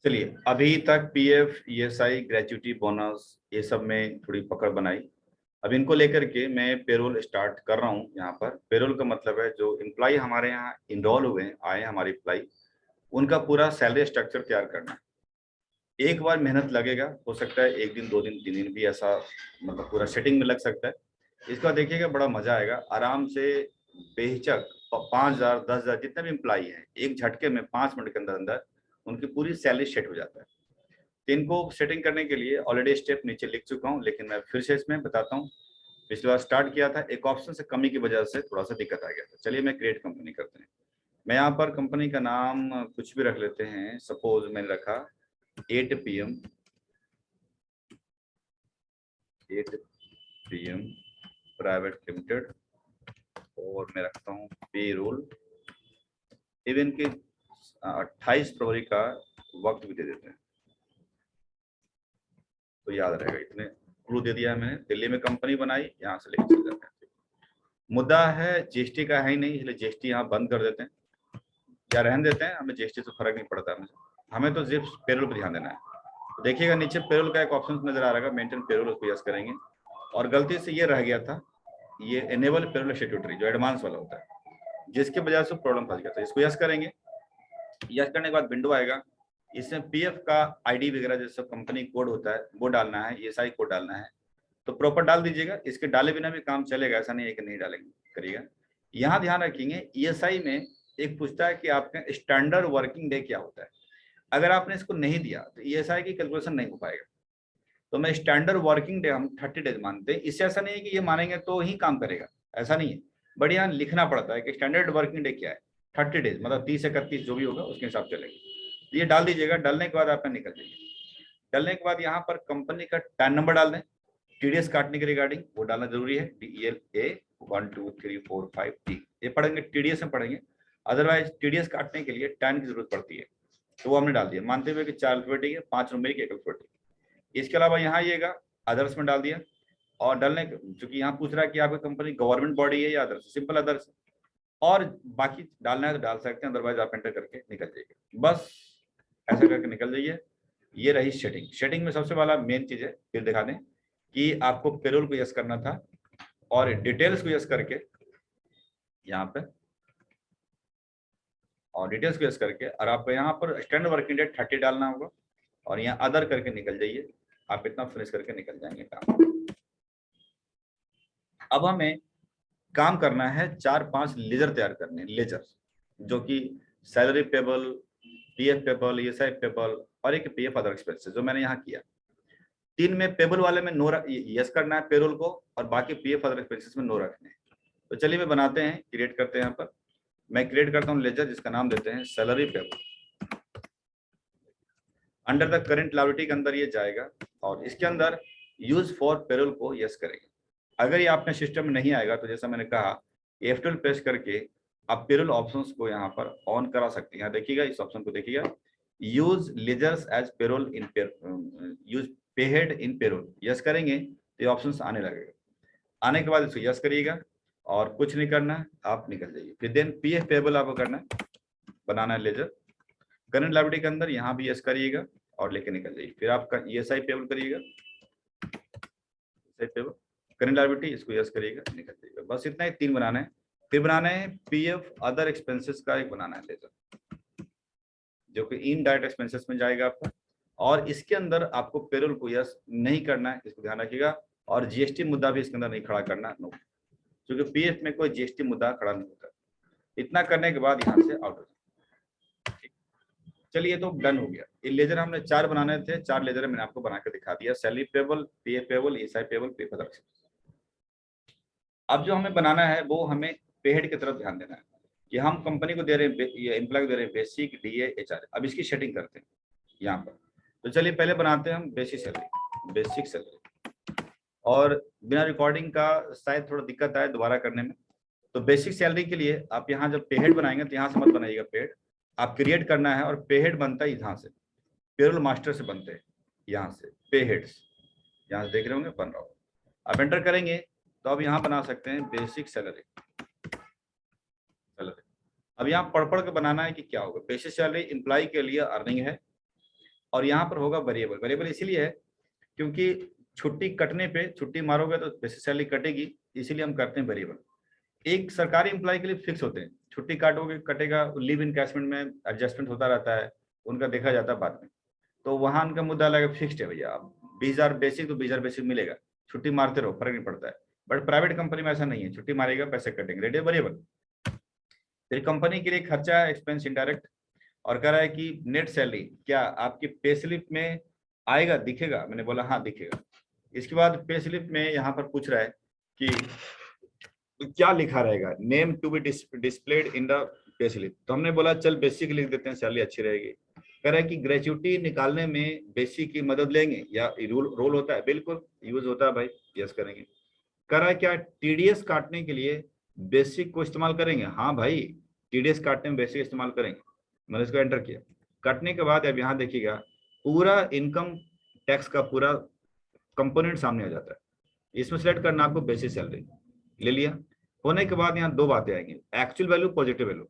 चलिए, अभी तक पीएफ, ईएसआई, ग्रेच्युटी, बोनस ये सब में थोड़ी पकड़ बनाई। अब इनको लेकर के मैं पेरोल स्टार्ट कर रहा हूँ। यहाँ पर पेरोल का मतलब है जो एम्प्लॉय हमारे यहाँ इनरोल हुए हैं, आए हमारे एम्प्लॉय, उनका पूरा सैलरी स्ट्रक्चर तैयार करना है। एक बार मेहनत लगेगा, हो सकता है 1 दिन 2 दिन 3 दिन भी ऐसा मतलब पूरा सेटिंग में लग सकता है। इसका देखिएगा बड़ा मजा आएगा। आराम से बेहिचक 5,000 10,000 जितने भी एम्प्लॉय हैं, एक झटके में 5 मिनट के अंदर अंदर उनकी पूरी सैलरी सेट हो जाता है। तो इनको सेटिंग करने के लिए ऑलरेडी स्टेप नीचे लिख चुका हूँ, लेकिन मैं फिर से इसमें बताता हूँ। पिछली बार स्टार्ट किया था, एक ऑप्शन से कमी की वजह से थोड़ा सा दिक्कत आ गया था। चलिए मैं क्रिएट कंपनी करते हैं। मैं यहाँ पर कंपनी का नाम कुछ भी रख लेते हैं। सपोज मैंने रखा 8 PM प्राइवेट लिमिटेड, और मैं रखता हूँ पेरोल। इवन के 28 फरवरी का वक्त भी दे देते हैं तो याद रहेगा। इतने क्लू दे दिया है मैंने। दिल्ली में कंपनी बनाई, यहाँ से लेकर चल जाते हैं। मुद्दा है जीएसटी का है ही नहीं, इसलिए जीएसटी यहाँ बंद कर देते हैं या रहने देते हैं। हमें जीएसटी से फर्क नहीं पड़ता हमें तो सिर्फ पेरोल पर ध्यान देना है। तो देखिएगा नीचे पेरोल का एक ऑप्शन नजर आ रहा है, मेंटेन पेरोल, उसको यस करेंगे। और गलती से ये रह गया था, ये एनेबल पेरोल स्टैट्यूटरी जो एडवांस वाला होता है, जिसके वजह से प्रॉब्लम फंस गया था। इसको यस करेंगे। यस करने के बाद विंडो आएगा। इसमें पीएफ का आईडी वगैरह जैसा कंपनी कोड होता है वो डालना है, ईएसआई कोड डालना है, तो प्रॉपर डाल दीजिएगा। इसके डाले बिना भी काम चलेगा, ऐसा नहीं है कि नहीं डालेंगे, करिएगा। यहाँ ध्यान रखेंगे, ईएसआई में एक पूछता है कि आपका स्टैंडर्ड वर्किंग डे क्या होता है। अगर आपने इसको नहीं दिया तो ईएसआई की कैलकुलेशन नहीं हो पाएगा। तो मैं स्टैंडर्ड वर्किंग डे हम 30 डेज मानते हैं। इससे ऐसा नहीं है कि ये मानेंगे तो ही काम करेगा, ऐसा नहीं है। बट यहाँ लिखना पड़ता है कि स्टैंडर्ड वर्किंग डे क्या है। 30 डेज मतलब 30 31 जो भी होगा उसके हिसाब चलेगी। ये डाल दीजिएगा। डालने के बाद आपका निकल जाइए। डालने के बाद यहाँ पर कंपनी का टैन नंबर डाल दें। टीडीएस काटने के रिगार्डिंग वो डालना जरूरी है। DELA 1 2 3 4 5 T ये पढ़ेंगे, टीडीएस में पढ़ेंगे। अदरवाइज टीडीएस काटने के लिए टैन की जरूरत पड़ती है, तो वो हमने डाल दिया। मानते हुए कि 4 अल्फाबेटिक है, 5 नंबरिक, 1 अल्फाबेटिक। इसके अलावा यहाँ आइएगा, अदर्स में डाल दिया। और डालने चूंकि यहाँ पूछ रहा है कि आपकी कंपनी गवर्नमेंट बॉडी है या अदर्स, सिंपल अदर्स। और बाकी डालना है तो डाल सकते हैं, अदरवाइज आप एंटर करके निकल जाइए। बस ऐसा करके निकल जाइए। ये रही सेटिंग। सेटिंग में सबसे वाला मेन चीज है, फिर दिखा दें कि आपको पेरोल को यस करना था और डिटेल्स को यस करके यहाँ पे, और डिटेल्स को यस करके, और आपको यहाँ पर स्टैंडर्ड वर्किंग डेट 30 डालना होगा और यहाँ अदर करके निकल जाइए। आप इतना फिनिश करके निकल जाएंगे काम। अब हमें काम करना है 4-5 लेजर तैयार करने हैं। लेजर जो कि salary payable, PF payable, ESI payable और एक पीएफ अदर एक्सपेंसेस जो मैंने यहाँ किया। 3 में पेबल वाले में नो यस करना है पेरोल को, और बाकी पीएफ अदर एक्सपेंसेस में नो रखने हैं। तो चलिए मैं बनाते हैं, क्रिएट करते हैं। यहाँ पर मैं क्रिएट करता हूँ लेजर, जिसका नाम देते हैं salary payable. Under the current liability के अंदर ये जाएगा और इसके अंदर यूज फॉर पेरोल को यस करेंगे। अगर ये आपने सिस्टम में नहीं आएगा तो जैसा मैंने कहा, F12 प्रेस करके आप पेरोल ऑप्शंस को यहाँ पर ऑन करा सकते हैं। यहाँ देखिएगा, इस ऑप्शन को देखिएगा, use ledgers as payroll in use pay head in payroll, yes करेंगे तो ये ऑप्शंस आने लगेगा। आने के बाद इसको यस करिएगा और कुछ नहीं करना है, आप निकल जाइए। फिर देन पीएफ पेबल आपको करना है, बनाना है लेजर। करंट लायबिलिटी के अंदर यहाँ भी यस करिएगा और लेके निकल जाइए। फिर आपका ईएसआई पेबल करिएगा, करंट लायबिलिटी, इसको यस करिएगा, निकल जाइएगा। बस इतना ही 3 बनाना है। फिर बनाना है पीएफ अदर एक्सपेंसेस का एक बनाना है लेजर, जो कि इनडायरेक्ट एक्सपेंसेस में जाएगा आपका। और इसके अंदर आपको पेरोल को यस नहीं करना है, इसको ध्यान रखिएगा। और जीएसटी मुद्दा भी इसके अंदर नहीं खड़ा करना, नो, क्योंकि पीएफ में कोई जीएसटी मुद्दा खड़ा नहीं होता। इतना करने के बाद यहाँ से आउट हो जाए। चलिए तो डन हो गया। ये लेजर हमने 4 बनाने थे, 4 लेजर मैंने आपको बना के दिखा दिया। Salary payable, PF payable, ESI payable, PF other expenses. अब जो हमें बनाना है वो हमें पेहेड की तरफ ध्यान देना है कि हम कंपनी को दे रहे हैं, ये एम्प्लॉय को दे रहे हैं बेसिक, डीए, एचआर। अब इसकी सेटिंग करते हैं यहाँ पर। तो चलिए पहले बनाते हैं हम बेसिक सैलरी, बेसिक सैलरी। और बिना रिकॉर्डिंग का शायद थोड़ा दिक्कत आए दोबारा करने में। तो बेसिक सैलरी के लिए आप यहाँ जब पेहेड बनाएंगे तो यहाँ से मत बनाइएगा पेहेड, आप क्रिएट करना है। और पेहेड बनता है यहाँ से, पेरोल मास्टर से बनते हैं, यहाँ से पेहेड्स, यहाँ से देख रहे होंगे बन रहा होगा। आप एंटर करेंगे तो अब यहाँ बना सकते हैं बेसिक सैलरी। अब यहाँ पढ़ के बनाना है कि क्या होगा। बेसिक सैलरी एम्प्लॉय के लिए अर्निंग है, और यहाँ पर होगा वेरिएबल। वेरिएबल इसीलिए है क्योंकि छुट्टी कटने पे, छुट्टी मारोगे तो बेसिक सैलरी कटेगी, इसीलिए हम करते हैं वेरिएबल। एक सरकारी एम्प्लॉय के लिए फिक्स होते हैं, छुट्टी काटोगे कटेगा, लीव इनकैशमेंट में एडजस्टमेंट होता रहता है, उनका देखा जाता है बाद में। तो वहां उनका मुद्दा लगा फिक्स्ड है भैया, आप 20,000 बेसिक तो 20,000 बेसिक मिलेगा, छुट्टी मारते रहो, फर्क नहीं पड़ता है। बट प्राइवेट कंपनी में ऐसा नहीं है, छुट्टी मारेगा पैसे कटेंगे, रेट वेरिएबल। फिर कंपनी के लिए खर्चा है एक्सपेंस इनडायरेक्ट, और कह रहा है कि नेट सैलरी क्या आपकी पे स्लिप में आएगा, दिखेगा? मैंने बोला हाँ दिखेगा। इसके बाद पे स्लिप में यहाँ पर पूछ रहा है कि क्या लिखा रहेगा, name to be displayed in the pay slip. तो हमने बोला चल बेसिक लिख देते हैं, सैलरी अच्छी रहेगी। कह रहा है कि ग्रेच्युटी निकालने में बेसिक की मदद लेंगे या रोल होता है? बिल्कुल यूज होता है भाई, यस करेंगे। कह रहा है क्या टीडीएस काटने के लिए बेसिक को इस्तेमाल करेंगे? हाँ भाई, टीडीएस काटने में बेसिक इस्तेमाल करेंगे। मैंने इसको एंटर किया। काटने के बाद अब यहाँ देखिएगा पूरा इनकम टैक्स का पूरा कंपोनेंट सामने आ जाता है, इसमें सेलेक्ट करना आपको बेसिक सैलरी, ले लिया। होने के बाद यहाँ दो बातें आएंगी, actual value, positive value.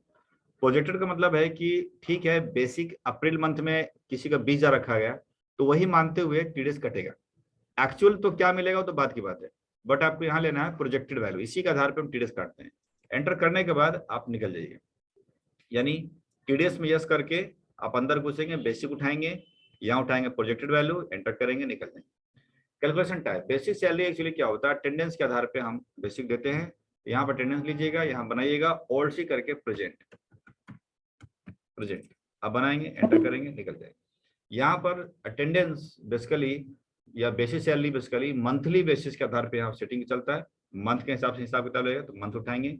Positive का मतलब है कि ठीक है बेसिक अप्रैल मंथ में किसी का 20,000 रखा गया तो वही मानते हुए टीडीएस कटेगा। एक्चुअल तो क्या मिलेगा वो तो बात की बात है, बट आपको यहाँ लेना है प्रोजेक्टेड वैल्यू, इसी के आधार पर हम टीडीएस काटते हैं। एंटर करने के बाद आप निकल जाइए, यानी टीडीएस में यस करके आप अंदर घुसेंगे, बेसिक उठाएंगे, यहाँ उठाएंगे प्रोजेक्टेड वैल्यू, एंटर करेंगे, निकल जाएंगे। Calculation type, basic salary actually क्या होता है, अटेंडेंस के आधार पे हम बेसिक देते हैं। यहाँ पर अटेंडेंस लीजिएगा, यहाँ बनाइएगा ओल्ड सी करके प्रेजेंट, प्रेजेंट अब बनाएंगे, एंटर करेंगे, निकल जाएंगे। यहाँ पर अटेंडेंस बेसिकली या basic salary basically monthly basis के आधार पे यहाँ सेटिंग चलता है, मंथ के हिसाब से हिसाब किताब रहेगा तो मंथ उठाएंगे।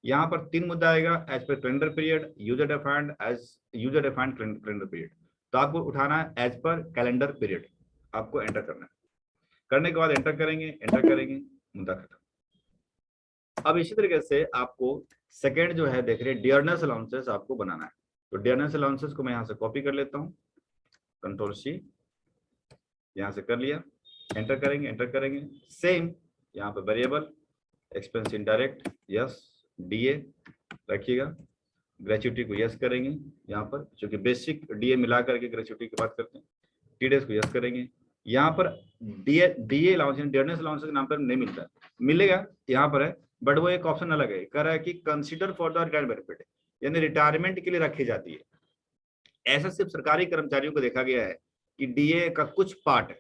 यहाँ पर 3 मुद्दा आएगा, as per calendar period, user defined, as user defined calendar period. तो आपको उठाना है एज पर कैलेंडर पीरियड, आपको एंटर करना है। करने के बाद एंटर करेंगे, एंटर करेंगे, मुद्दा खत्म। अब इसी तरीके से आपको सेकंड जो है देख रहे हैं डियरनेस अलाउंसेस आपको बनाना है। तो डियरनेस अलाउंसेस को मैं यहाँ से कॉपी कर लेता हूँ, कंट्रोल सी, यहाँ से कर लिया, एंटर करेंगे, एंटर करेंगे। सेम यहाँ पर variable, expense indirect yes, DA रखिएगा, ग्रेच्युटी को यस करेंगे यहाँ पर, क्योंकि बेसिक डीए मिला करके ग्रेच्युटी की बात करते हैं। टीडीएस को यस करेंगे। यहाँ पर डीए अलाउंस, डियरनेस अलाउंस के नाम पर नहीं मिलता है, मिलेगा यहाँ पर है, बट वो एक ऑप्शन अलग है, कह रहा है कि consider for the retirement benefit, यानी रिटायरमेंट के लिए रखी जाती है। ऐसा सिर्फ सरकारी कर्मचारियों को देखा गया है कि डीए का कुछ पार्ट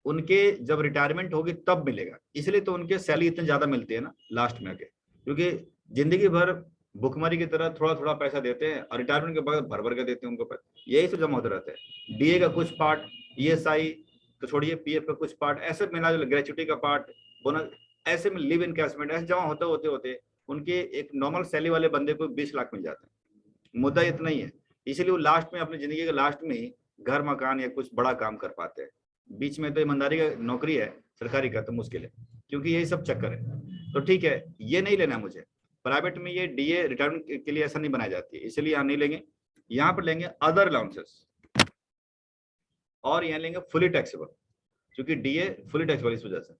उनके जब रिटायरमेंट होगी तब मिलेगा, इसलिए तो उनके सैलरी इतने ज्यादा मिलती है ना लास्ट में आके, क्योंकि जिंदगी भर भुखमरी की तरह थोड़ा थोड़ा पैसा देते हैं और रिटायरमेंट के बाद भर भर के देते हैं उनको पैसा, यही सब जमा होते रहते हैं। डीए का कुछ पार्ट, ईएसआई तो छोड़िए, पीएफ का कुछ पार्ट, ऐसे मिला जो ग्रेच्युटी का पार्ट, बोनस, ऐसे में लिव इनकैशमेंट, ऐसे जमा होते होते होते उनके एक नॉर्मल सैलरी वाले बंदे को 20 लाख मिल जाता है। मुद्दा इतना ही है, इसीलिए वो लास्ट में अपनी जिंदगी के लास्ट में ही घर मकान या कुछ बड़ा काम कर पाते हैं। बीच में तो ईमानदारी का नौकरी है सरकारी का तो मुश्किल है, क्योंकि यही सब चक्कर है। तो ठीक है, ये नहीं लेना मुझे, प्राइवेट में ये डीए रिटायरमेंट के लिए ऐसा नहीं बनाई जाती है, इसलिए यहाँ नहीं लेंगे। यहाँ पर लेंगे अदर अलाउंसेस, और यहाँ लेंगे फुली टैक्सेबल, क्योंकि डीए फुली टैक्सेबल इस वजह से,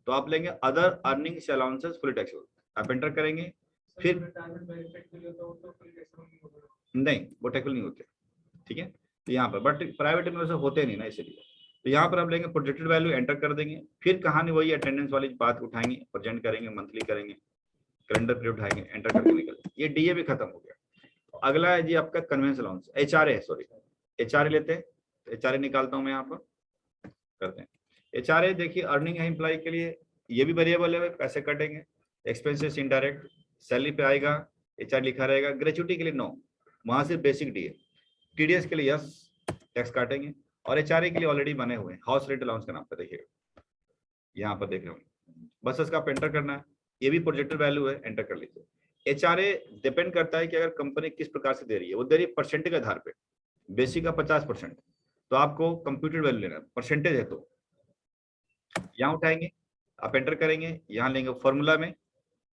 तो आप लेंगे other earnings allowances fully taxable. आप एंटर करेंगे, फिर नहीं वो टैक्सेबल नहीं होते, ठीक है। तो यहाँ पर बट प्राइवेट में वैसे होते नहीं ना, इसलिए तो यहाँ पर हम लेंगे प्रोजेक्टेड वैल्यू, एंटर कर देंगे। फिर कहानी वही अटेंडेंस वाली बात उठाएंगे, प्रेजेंट करेंगे, मंथली करेंगे, कैलेंडर पीरियड उठाएंगे, एंटर करके निकल, ये डीए भी खत्म हो गया। अगला है जी आपका convince allowance, HRA, sorry HRA लेते हैं। तो एचआरए निकालता हूँ मैं, यहाँ पर करते हैं एचआरए। देखिए अर्निंग है एम्प्लॉय के लिए, ये भी वेरिएबल है, पैसे कटेंगे, एक्सपेंसेस इनडायरेक्ट सैलरी पे आएगा, एचआर लिखा रहेगा। ग्रेच्युटी के लिए नो, वहां से बेसिक डीए, टीडीएस के लिए यस, टैक्स काटेंगे, और एचआरए के लिए ऑलरेडी बने हुए हैं, हाउस रेंट अलाउंस का नाम पर देखिएगा, यहाँ पर देख रहे होंगे, बस इसका आप एंटर करना है। ये भी प्रोजेक्टेड वैल्यू है, एंटर कर लीजिए। एचआरए डिपेंड करता है कि अगर कंपनी किस प्रकार से दे रही है, वो दे रही है परसेंटेज के आधार पे, बेसिक का 50%, तो आपको कंप्यूटेड वैल्यू लेना है, परसेंटेज है तो यहाँ उठाएंगे, आप एंटर करेंगे, यहाँ लेंगे फॉर्मूला में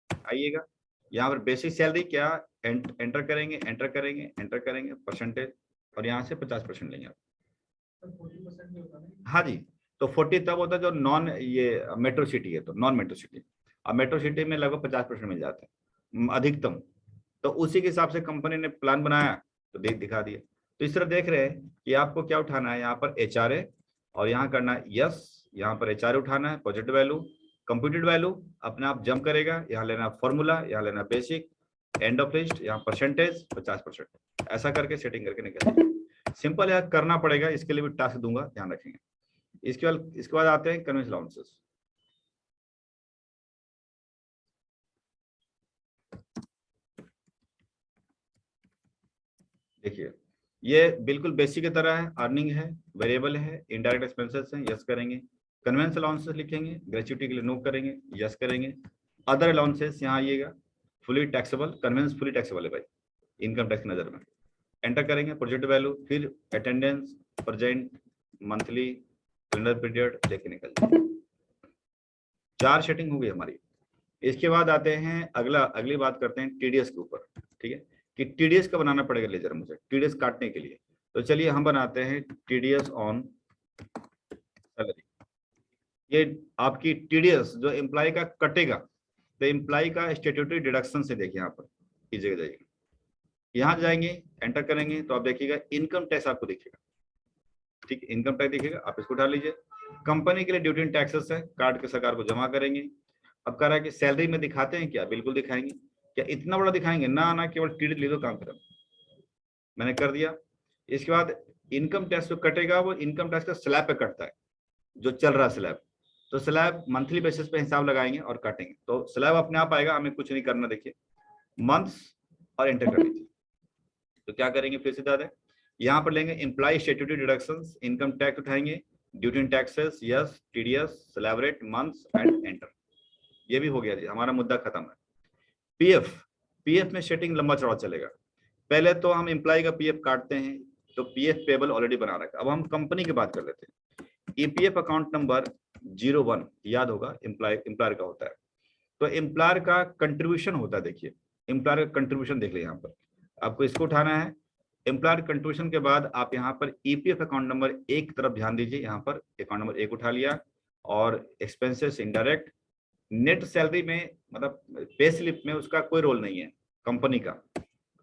आइएगा, यहाँ पर बेसिक सैलरी क्या, एंटर करेंगे, एंटर करेंगे, एंटर करेंगे परसेंटेज, और यहाँ से 50% लेंगे आप। हाँ जी, तो 40 तब होता है जो नॉन ये मेट्रो सिटी है, तो नॉन मेट्रो सिटी, अब मेट्रो सिटी में लगभग 50% मिल जाते हैं अधिकतम, तो उसी के हिसाब से कंपनी ने प्लान बनाया तो दिखा दिया। तो इस तरह देख रहे हैं कि आपको क्या उठाना है, यहाँ पर HRA और यहाँ करना है यस, यहाँ पर HRA उठाना है, प्रोजेक्ट वैल्यू, कंप्यूटेड वैल्यू अपने आप जंप करेगा, यहाँ लेना फॉर्मूला, यहाँ लेना बेसिक, एंड ऑफ लिस्ट, यहाँ परसेंटेज 50%, ऐसा करके सेटिंग करके निकल। सिंपल है, करना पड़ेगा, इसके लिए भी टास्क दूंगा, ध्यान रखेंगे। इसके बाद आते हैं कन्वेंस अलाउंसेस। देखिए ये बिल्कुल बेसिक की तरह है, अर्निंग है, वेरिएबल है, इनडायरेक्ट एक्सपेंसेस है, यस करेंगे। कन्वेंस अलाउंसेस लिखेंगे, ग्रेच्युटी के लिए नो करेंगे, यस करेंगे। अदर अलाउंसेस यहाँ आइएगा, fully taxable, conveyance fully taxable है भाई इनकम टैक्स की नजर में, एंटर करेंगे। प्रोजेक्ट वैल्यू, फिर attendance, present, monthly, calendar period लेके निकल जाए। 4 सेटिंग हो गई हमारी। इसके बाद आते हैं अगली बात करते हैं टीडीएस के ऊपर, ठीक है, कि टीडीएस का बनाना पड़ेगा लेजर मुझे, टीडीएस काटने के लिए। तो चलिए हम बनाते हैं टीडीएस ऑन सैलरी। ये आपकी टीडीएस जो एम्प्लॉय का कटेगा, तो एम्प्लॉय का स्टैट्यूटरी डिडक्शन से देखिए यहाँ पर कीजिएगा, जाइएगा, यहाँ जाएंगे, एंटर करेंगे तो आप देखिएगा इनकम टैक्स आपको दिखेगा, ठीक है, इनकम टैक्स दिखेगा, आप इसको उठा लीजिए। कंपनी के लिए ड्यूटी एंड टैक्सेस है, काट के सरकार को जमा करेंगे। अब कह रहा है कि सैलरी में दिखाते हैं क्या, बिल्कुल दिखाएंगे। क्या इतना बड़ा दिखाएंगे ना, केवल टीडी ले दो, काम खत्म, मैंने कर दिया। इसके बाद इनकम टैक्स जो कटेगा वो इनकम टैक्स का स्लैब पे कटता है, जो चल रहा है स्लैब, तो स्लैब मंथली बेसिस पे हिसाब लगाएंगे और काटेंगे, तो स्लैब अपने आप आएगा, हमें कुछ नहीं करना। देखिए मंथ्स और एंटर कर लीजिए। तो क्या करेंगे, फिर से दादा यहाँ पर लेंगे employee statutory deductions, income tax उठाएंगे, duty and taxes, yes, TDS, slab rate, months and enter. ये भी हो गया जी, हमारा मुद्दा खत्म है। पीएफ में सेटिंग लंबा चौड़ा चलेगा। पहले तो हम एम्प्लॉय का पीएफ काटते हैं, तो पीएफ पेबल ऑलरेडी बना रखा। अब हम कंपनी की बात कर लेते हैं। ईपीएफ अकाउंट नंबर 01 याद होगा, एम्प्लॉयर का होता है, तो एम्प्लॉयर का कंट्रीब्यूशन होता है। देखिए एम्प्लॉयर का कंट्रीब्यूशन देख ले, यहाँ पर आपको इसको उठाना है। एम्प्लॉयर कंट्रीब्यूशन के बाद आप यहाँ पर ईपीएफ अकाउंट नंबर 1 की तरफ ध्यान दीजिए, यहाँ पर अकाउंट नंबर 1 उठा लिया, और एक्सपेंसेस इनडायरेक्ट, नेट सैलरी में मतलब पे स्लिप में उसका कोई रोल नहीं है कंपनी का।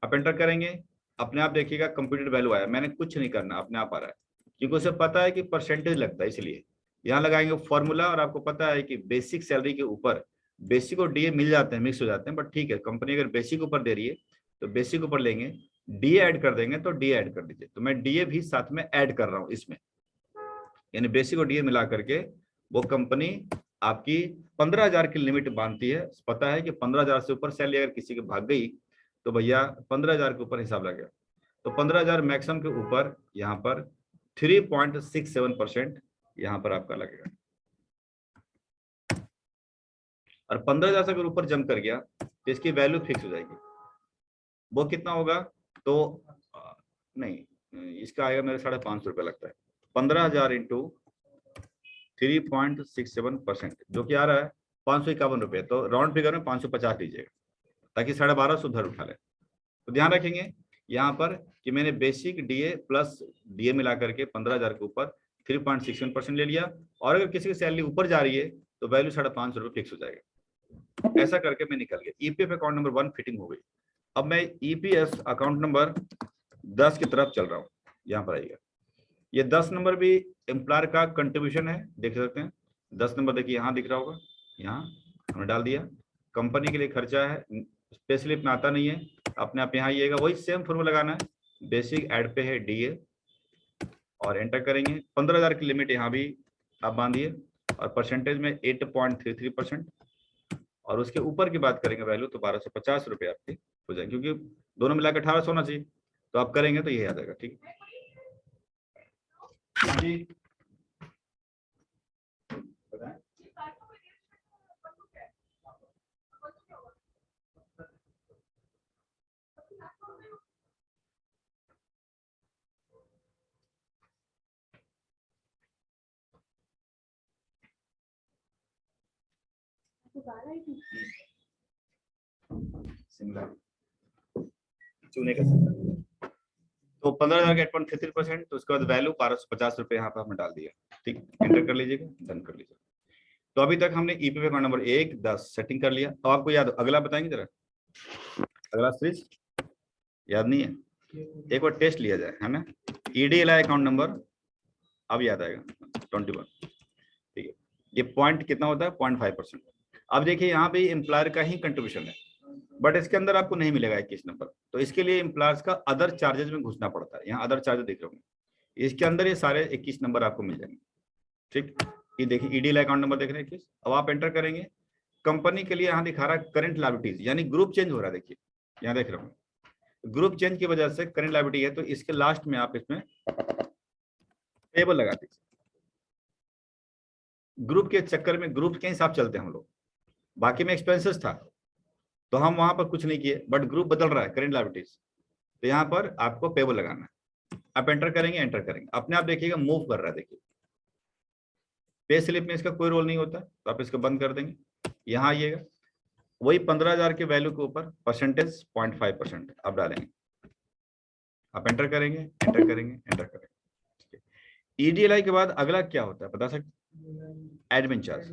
आप एंटर करेंगे, अपने आप देखिएगा कंप्यूटेड वैल्यू आया, मैंने कुछ नहीं करना, अपने आप आ रहा है, क्योंकि उसे पता है कि परसेंटेज लगता है, इसलिए यहाँ लगाएंगे फॉर्मूला। और आपको पता है कि बेसिक सैलरी के ऊपर बेसिक और डीए मिल जाते हैं, मिक्स हो जाते हैं, बट ठीक है, कंपनी अगर बेसिक ऊपर दे रही है तो बेसिक ऊपर लेंगे, डीए ऐड कर देंगे तो डीए ऐड कर दीजिए। तो मैं डीए भी साथ में ऐड कर रहा हूँ इसमें, यानी बेसिक और डीए मिला करके वो कंपनी आपकी 15,000 की लिमिट बांधती है। पता है कि 15,000 से ऊपर सैलरी अगर किसी की भाग गई तो भैया 15,000 के ऊपर हिसाब लगेगा। तो 15,000 मैक्सिमम के ऊपर यहाँ पर 3.67% यहाँ पर आपका लगेगा, और 15,000 से अगर ऊपर जंप कर गया तो इसकी वैल्यू फिक्स हो जाएगी। वो कितना होगा, तो नहीं, इसका आएगा मेरे 550 रुपये लगता है। 15,000 इंटू 3.67%, जो कि आ रहा है 551 रुपये। तो राउंड फिगर में 550 लीजिएगा, ताकि 1250 उधर उठा ले। तो ध्यान रखेंगे यहाँ पर कि मैंने बेसिक डीए प्लस डीए मिला करके 15,000 के ऊपर 3.67% ले लिया, और अगर किसी की सैलरी ऊपर जा रही है तो वैल्यू 550 रुपये फिक्स हो जाएगा। ऐसा करके मैं निकल गया, ईपीएफ अकाउंट नंबर 1 फिटिंग हो गई। अब मैं ईपीएस अकाउंट नंबर 10 की तरफ चल रहा हूँ, यहाँ पर आइएगा। ये 10 नंबर भी एम्प्लॉयर का कंट्रीब्यूशन है, देख सकते हैं 10 नंबर, देखिए यहाँ दिख रहा होगा, यहाँ हमने डाल दिया। कंपनी के लिए खर्चा है, स्पेशली आता नहीं है, अपने आप यहाँ आइएगा, वही सेम फॉर्मूला लगाना है, बेसिक ऐड पे है डीए, और एंटर करेंगे। 15,000 की लिमिट यहाँ भी आप बांधिए, और परसेंटेज में 8.33%, और उसके ऊपर की बात करेंगे वैल्यू तो 1250 रुपये आपके हो जाएंगे, क्योंकि दोनों मिलाकर 1800 होना चाहिए, तो आप करेंगे तो यही आ जाएगा। ठीक जी, चूने का तो 15,000 का 8.33%, तो उसके बाद वैल्यू 1250 रुपये यहाँ पर हमने डाल दिया। ठीक, एंटर कर लीजिएगा, डन कर लीजिएगा। तो अभी तक हमने ईपीएफ अकाउंट नंबर 1 10 सेटिंग कर लिया। तो आपको याद, अगला बताएंगे जरा, अगला स्विच याद नहीं है, एक बार टेस्ट लिया जाए, है ना। EDLI अकाउंट नंबर अब याद आएगा 21, ठीक है। ये पॉइंट कितना होता है, 0.5%। अब देखिए यहाँ पे एम्प्लॉयर का ही कंट्रीब्यूशन है, बट इसके अंदर आपको नहीं मिलेगा 21 नंबर, तो इसके लिए एम्प्लॉयर्स का अदर चार्जेस में घुसना पड़ता है। यहाँ अदर चार्जेस देख रहे होंगे, इसके अंदर ये सारे 21 नंबर आपको मिल जाएंगे, ठीक। ये देखिए EDLI अकाउंट नंबर देख रहे हैं 21। अब आप एंटर करेंगे, कंपनी के लिए यहाँ दिखा रहा है करंट लायबिलिटीज, यानी ग्रुप चेंज हो रहा है। देखिए यहाँ देख रहे हो ग्रुप चेंज की वजह से करंट लायबिलिटी है, तो इसके लास्ट में आप इसमें पेबल लगा दीजिए। ग्रुप के चक्कर में ग्रुप के हिसाब चलते हैं हम लोग, बाकी में एक्सपेंसेस था तो हम वहां पर कुछ नहीं किए, बट ग्रुप बदल रहा है करंट लायबिलिटीज, तो यहाँ पर आपको पेबल लगाना है। आप एंटर करेंगे, एंटर करेंगे, अपने आप देखिएगा मूव कर रहा है। देखिए पे स्लिप में इसका कोई रोल नहीं होता, तो आप इसको बंद कर देंगे। यहाँ आइएगा, वही 15,000 के वैल्यू के ऊपर परसेंटेज 0.5% आप डालेंगे। आप एंटर करेंगे, एंटर करेंगे, एंटर करेंगे। EDLI के बाद अगला क्या होता है बता सकते? Admin charge,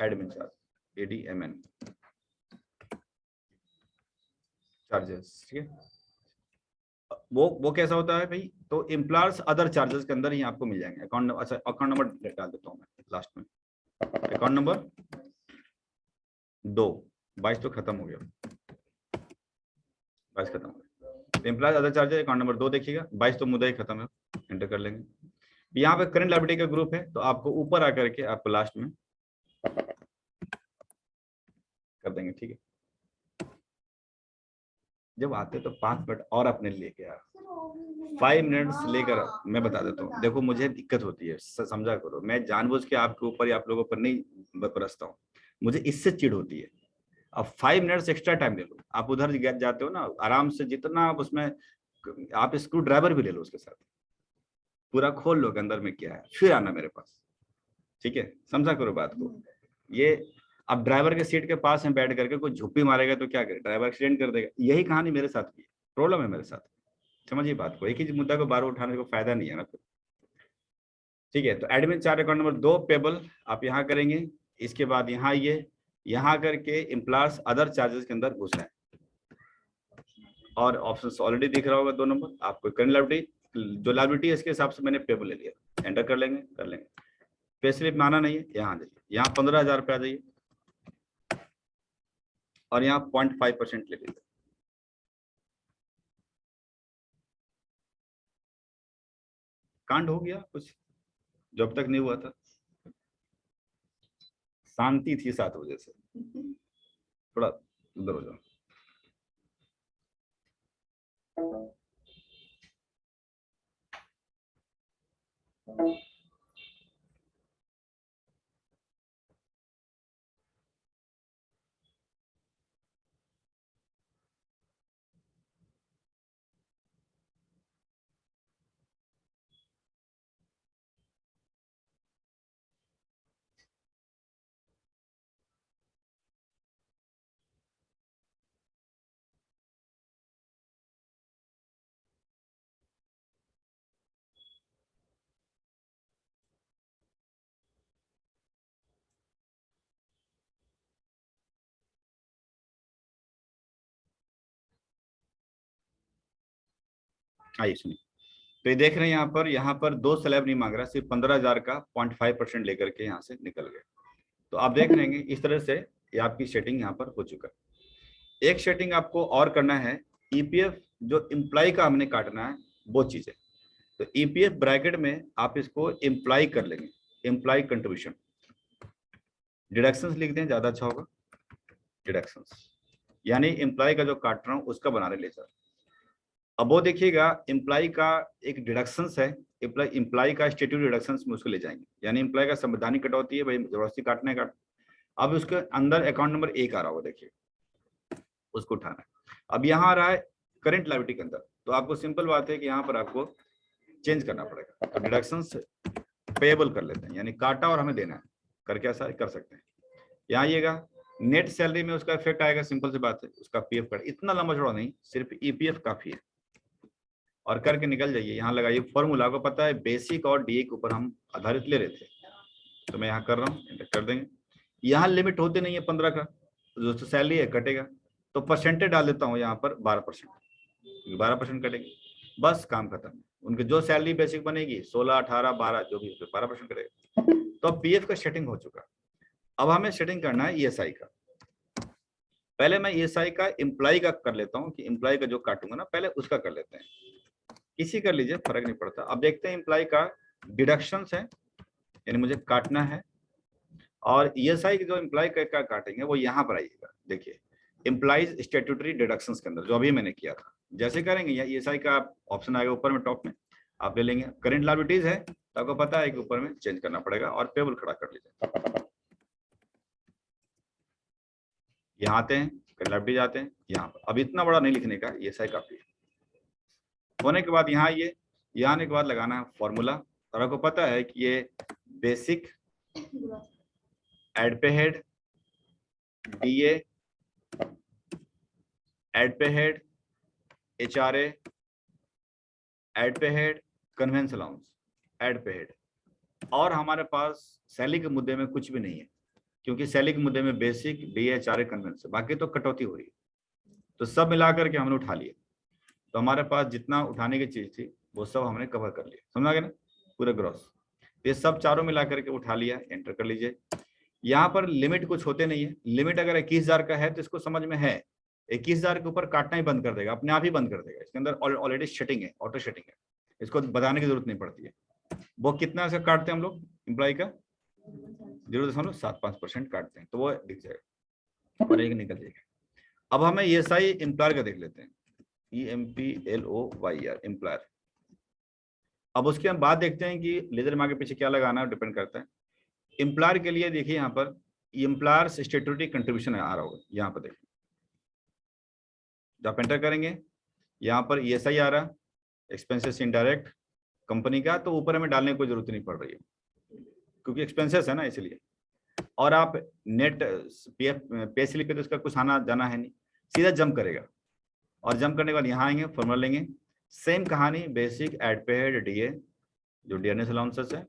admin charge ADMN charges, ठीक है। वो कैसा होता है भाई, तो एम्प्लॉयर्स अदर चार्जेस के अंदर ही आपको मिल जाएंगे। अकाउंट, अच्छा अकाउंट नंबर डाल देता हूँ मैं लास्ट में, अकाउंट नंबर 2, 22 तो खत्म हो गया, 22 खत्म हो गया। Employers other charges account number 2 देखिएगा, 22 तो मुद्दा ही खत्म है, एंटर कर लेंगे। यहाँ पे करंट लायबिलिटी का ग्रुप है, तो आपको ऊपर आकर के आपको लास्ट में कर देंगे, ठीक है। जब आते तो 5 मिनट और अपने लेके यार, 5 मिनट्स लेकर मैं बता देता हूँ। देखो मुझे दिक्कत होती है, समझा करो, मैं जानबूझ के आपके ऊपर या आप लोगों पर नहीं बरसता हूँ, मुझे इससे चिढ़ होती है। अब 5 मिनट्स एक्स्ट्रा टाइम ले लो, आप उधर जाते हो ना आराम से, जितना आप उसमें, आप स्क्रू ड्राइवर भी ले लो उसके साथ, पूरा खोल लो कि अंदर में क्या है, फिर आना मेरे पास, ठीक है। समझा करो बात को। ये अब ड्राइवर के सीट के पास में बैठ करके कोई झुप्पी मारेगा तो क्या करे, ड्राइवर एक्सीडेंट कर देगा। यही कहानी मेरे साथ की, प्रॉब्लम है मेरे साथ, समझिए बात को। एक ही मुद्दा को बार उठाने को फायदा नहीं है ना फिर, ठीक है। तो admin charge account number 2 payable आप यहाँ करेंगे। इसके बाद यहाँ आइए, यहाँ करके एम्प्लॉयर्स अदर चार्जेस के अंदर घुसना है, और ऑप्शन ऑलरेडी दिख रहा होगा 2 नंबर आपको। करंट लायबिलिटी जो लायबिलिटी है इसके हिसाब से मैंने पेबल ले लिया, एंटर कर लेंगे, कर लेंगे। पे स्लिप में आना नहीं है, यहाँ आ जाइए, यहाँ 15,000 रुपये आ जाइए, और यहाँ 0.5% ले लीजिए। कांड हो गया कुछ जो अब तक नहीं हुआ था, शांति थी 7 बजे से, थोड़ा उधर हो जाओ। आइए सुनिए, तो ये देख रहे हैं यहाँ पर 2 स्लैब नहीं मांग रहा, सिर्फ 15,000 का 0.5% लेकर के यहाँ से निकल गए। तो आप देख लेंगे इस तरह से ये आपकी सेटिंग यहाँ पर हो चुका है। एक सेटिंग आपको और करना है, EPF जो एम्प्लॉय का हमने काटना है वो चीज़ है। तो EPF ब्रैकेट में आप इसको एम्प्लॉय कर लेंगे, एम्प्लॉय कंट्रीब्यूशन, डिडक्शंस लिख दें ज़्यादा अच्छा होगा। डिडक्शंस यानी एम्प्लॉय का जो काट रहा हूँ उसका बना रहे लेजर। अब वो देखिएगा एम्प्लॉय का एक डिडक्शंस है, एम्प्लॉय का स्टेट्यूट डिडक्शंस में उसको ले जाएंगे, यानी एम्प्लॉय का संवैधानिक कटौती है भाई, जबरदस्ती काटने का। अब उसके अंदर अकाउंट नंबर 1 आ रहा होगा, देखिए उसको उठाना है। अब यहाँ आ रहा है करंट लायबिलिटी के अंदर, तो आपको सिंपल बात है कि यहाँ पर आपको चेंज करना पड़ेगा। तो डिडक्शंस पेएबल कर लेते हैं, यानी काटा और हमें देना है, करके ऐसा कर सकते हैं। यहाँ आइएगा, नेट सैलरी में उसका इफेक्ट आएगा, सिंपल सी बात है, उसका PF कट, इतना लंबा चौड़ा नहीं, सिर्फ EPF काफी है, और करके निकल जाइए। यहाँ लगाइए फॉर्मूला, को पता है बेसिक और DA के ऊपर हम आधारित ले रहे थे, तो मैं यहाँ कर रहा हूँ, एंटर कर देंगे। यहाँ लिमिट होते नहीं है 15 का, जो सैलरी है कटेगा, तो परसेंटेज डाल देता हूँ यहाँ पर 12%। क्योंकि 12% कटेगी, बस काम खत्म। उनकी जो सैलरी बेसिक बनेगी 16, 18, 12 जो भी 12% करेगा। तो अब पीएफ का सेटिंग हो चुका। अब हमें सेटिंग करना है ईएसआई का। पहले मैं ईएसआई का एम्प्लॉय का कर लेता हूँ, कि एम्प्लॉय का जो काटूंगा ना पहले उसका कर लेते हैं। किसी कर लीजिए, फर्क नहीं पड़ता। अब देखते हैं एम्प्लॉय का डिडक्शंस है, यानी मुझे काटना है। और ईएसआई जो एम्प्लॉय का काटेंगे वो यहाँ पर आइएगा। देखिए एम्प्लॉइज स्टैट्यूटरी डिडक्शंस के अंदर जो अभी मैंने किया था, जैसे करेंगे या ईएसआई का ऑप्शन आएगा ऊपर में टॉप में, आप ले लेंगे। करेंट लायबिलिटीज है तो आपको पता है कि ऊपर में चेंज करना पड़ेगा और पेबल खड़ा कर लीजिए। यहाँ आते हैं, करेंट लायबिलिटीज आते हैं यहाँ पर। अब इतना बड़ा नहीं लिखने का, ईएसआई काफी है। होने के बाद यहाँ आइए, यहाँ आने के बाद लगाना है फॉर्मूला। और आपको पता है कि ये बेसिक, एड पे हेड, डीए, एड पे हेड, एचआरए, एड पे हेड, कन्वेंस अलाउंस, एड पे हेड। और हमारे पास सैलरी के मुद्दे में कुछ भी नहीं है, क्योंकि सैलरी के मुद्दे में बेसिक, डीए, एचआरए, कन्वेंस, बाकी तो कटौती हो रही है। तो सब मिला करके हमने उठा लिया। तो हमारे पास जितना उठाने की चीज थी वो सब हमने कवर कर लिया, समझा गया ना, पूरे ग्रॉस। ये सब चारों मिला करके उठा लिया, एंटर कर लीजिए। यहाँ पर लिमिट कुछ होते नहीं है। लिमिट अगर 21,000 का है तो इसको समझ में है, 21,000 के ऊपर काटना ही बंद कर देगा, अपने आप ही बंद कर देगा। इसके अंदर ऑलरेडी सेटिंग है, ऑटो सेटिंग है, इसको बताने की जरूरत नहीं पड़ती है। वो कितना से काटते हैं हम लोग एम्प्लॉय का, 0.75% काटते हैं, तो वो दिख जाएगा और एक निकल जाएगा। अब हमें ईएसआई एम्प्लॉयर का देख लेते हैं, EMPLOYER एम्प्लॉयर। अब उसके हम बाद देखते हैं कि लेजर मार्क के पीछे क्या लगाना है, डिपेंड करता है। एम्प्लॉयर के लिए देखिए यहाँ पर एम्प्लॉयर स्टैट्यूटरी कंट्रीब्यूशन आ रहा होगा, यहाँ पर देखिए जब एंटर करेंगे यहाँ पर ईएसआई आ रहा, एक्सपेंसेस इनडायरेक्ट कंपनी का, तो ऊपर में डालने की कोई जरूरत नहीं पड़ रही है क्योंकि एक्सपेंसेस है ना, इसलिए। और आप नेट पे स्लिप पे तो इसका कुछ आना जाना है नहीं, सीधा जंप करेगा। और जंप करने के बाद यहाँ आएंगे, फॉर्मूला लेंगे, सेम कहानी, बेसिक, एड पे हेड, डीए जो डीएनएस अलाउंसेस है,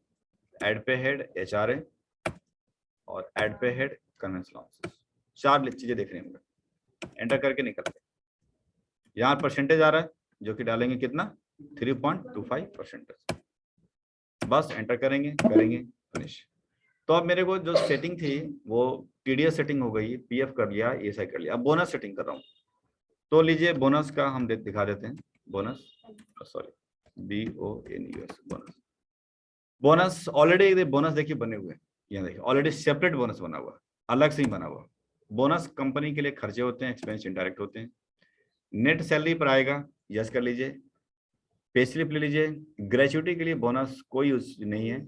एड पे हेड, एचआरए और एड पे हेड, कन्वेंस अलाउंसेस। 4 चीजें देखने होंगे, एंटर करके निकल गए। यहाँ परसेंटेज आ रहा है जो कि डालेंगे कितना, 3.25%। बस एंटर करेंगे, फिनिश। तो अब मेरे को जो सेटिंग थी वो टीडीएस सेटिंग हो गई, पीएफ कर लिया, ईएसआई कर लिया। अब बोनस सेटिंग कर रहा हूँ, तो लीजिए बोनस का हम दिखा देते हैं। Bonus, sorry, BONUS, bonus. Bonus already bonus देखिए बने हुए हैं, यहाँ देखिए ऑलरेडी सेपरेट बोनस बना हुआ, अलग से ही बना हुआ। बोनस कंपनी के लिए खर्चे होते हैं, एक्सपेंस इनडायरेक्ट होते हैं। नेट सैलरी पर आएगा, यस कर लीजिए। पे स्लिप ले लीजिए। ग्रेचुइटी के लिए बोनस कोई यूज नहीं है।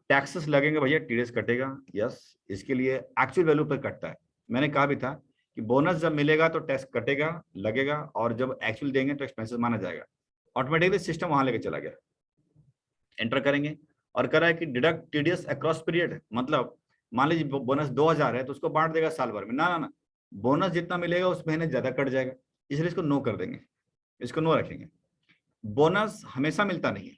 टैक्सेस लगेंगे भैया, टीडीएस कटेगा, यस। इसके लिए एक्चुअल वैल्यू पर कटता है। मैंने कहा भी था कि बोनस जब मिलेगा तो टैक्स कटेगा, लगेगा, और जब एक्चुअल देंगे तो एक्सपेंसेस माना जाएगा। ऑटोमेटिकली सिस्टम वहां लेके चला गया। एंटर करेंगे और करा है कि डिडक्ट टीडीएस अक्रॉस पीरियड, मतलब मान लीजिए बोनस 2,000 है तो उसको बांट देगा साल भर में, ना ना ना, बोनस जितना मिलेगा उस महीने ज्यादा कट जाएगा, इसलिए इसको नो कर देंगे, इसको नो रखेंगे। बोनस हमेशा मिलता नहीं है,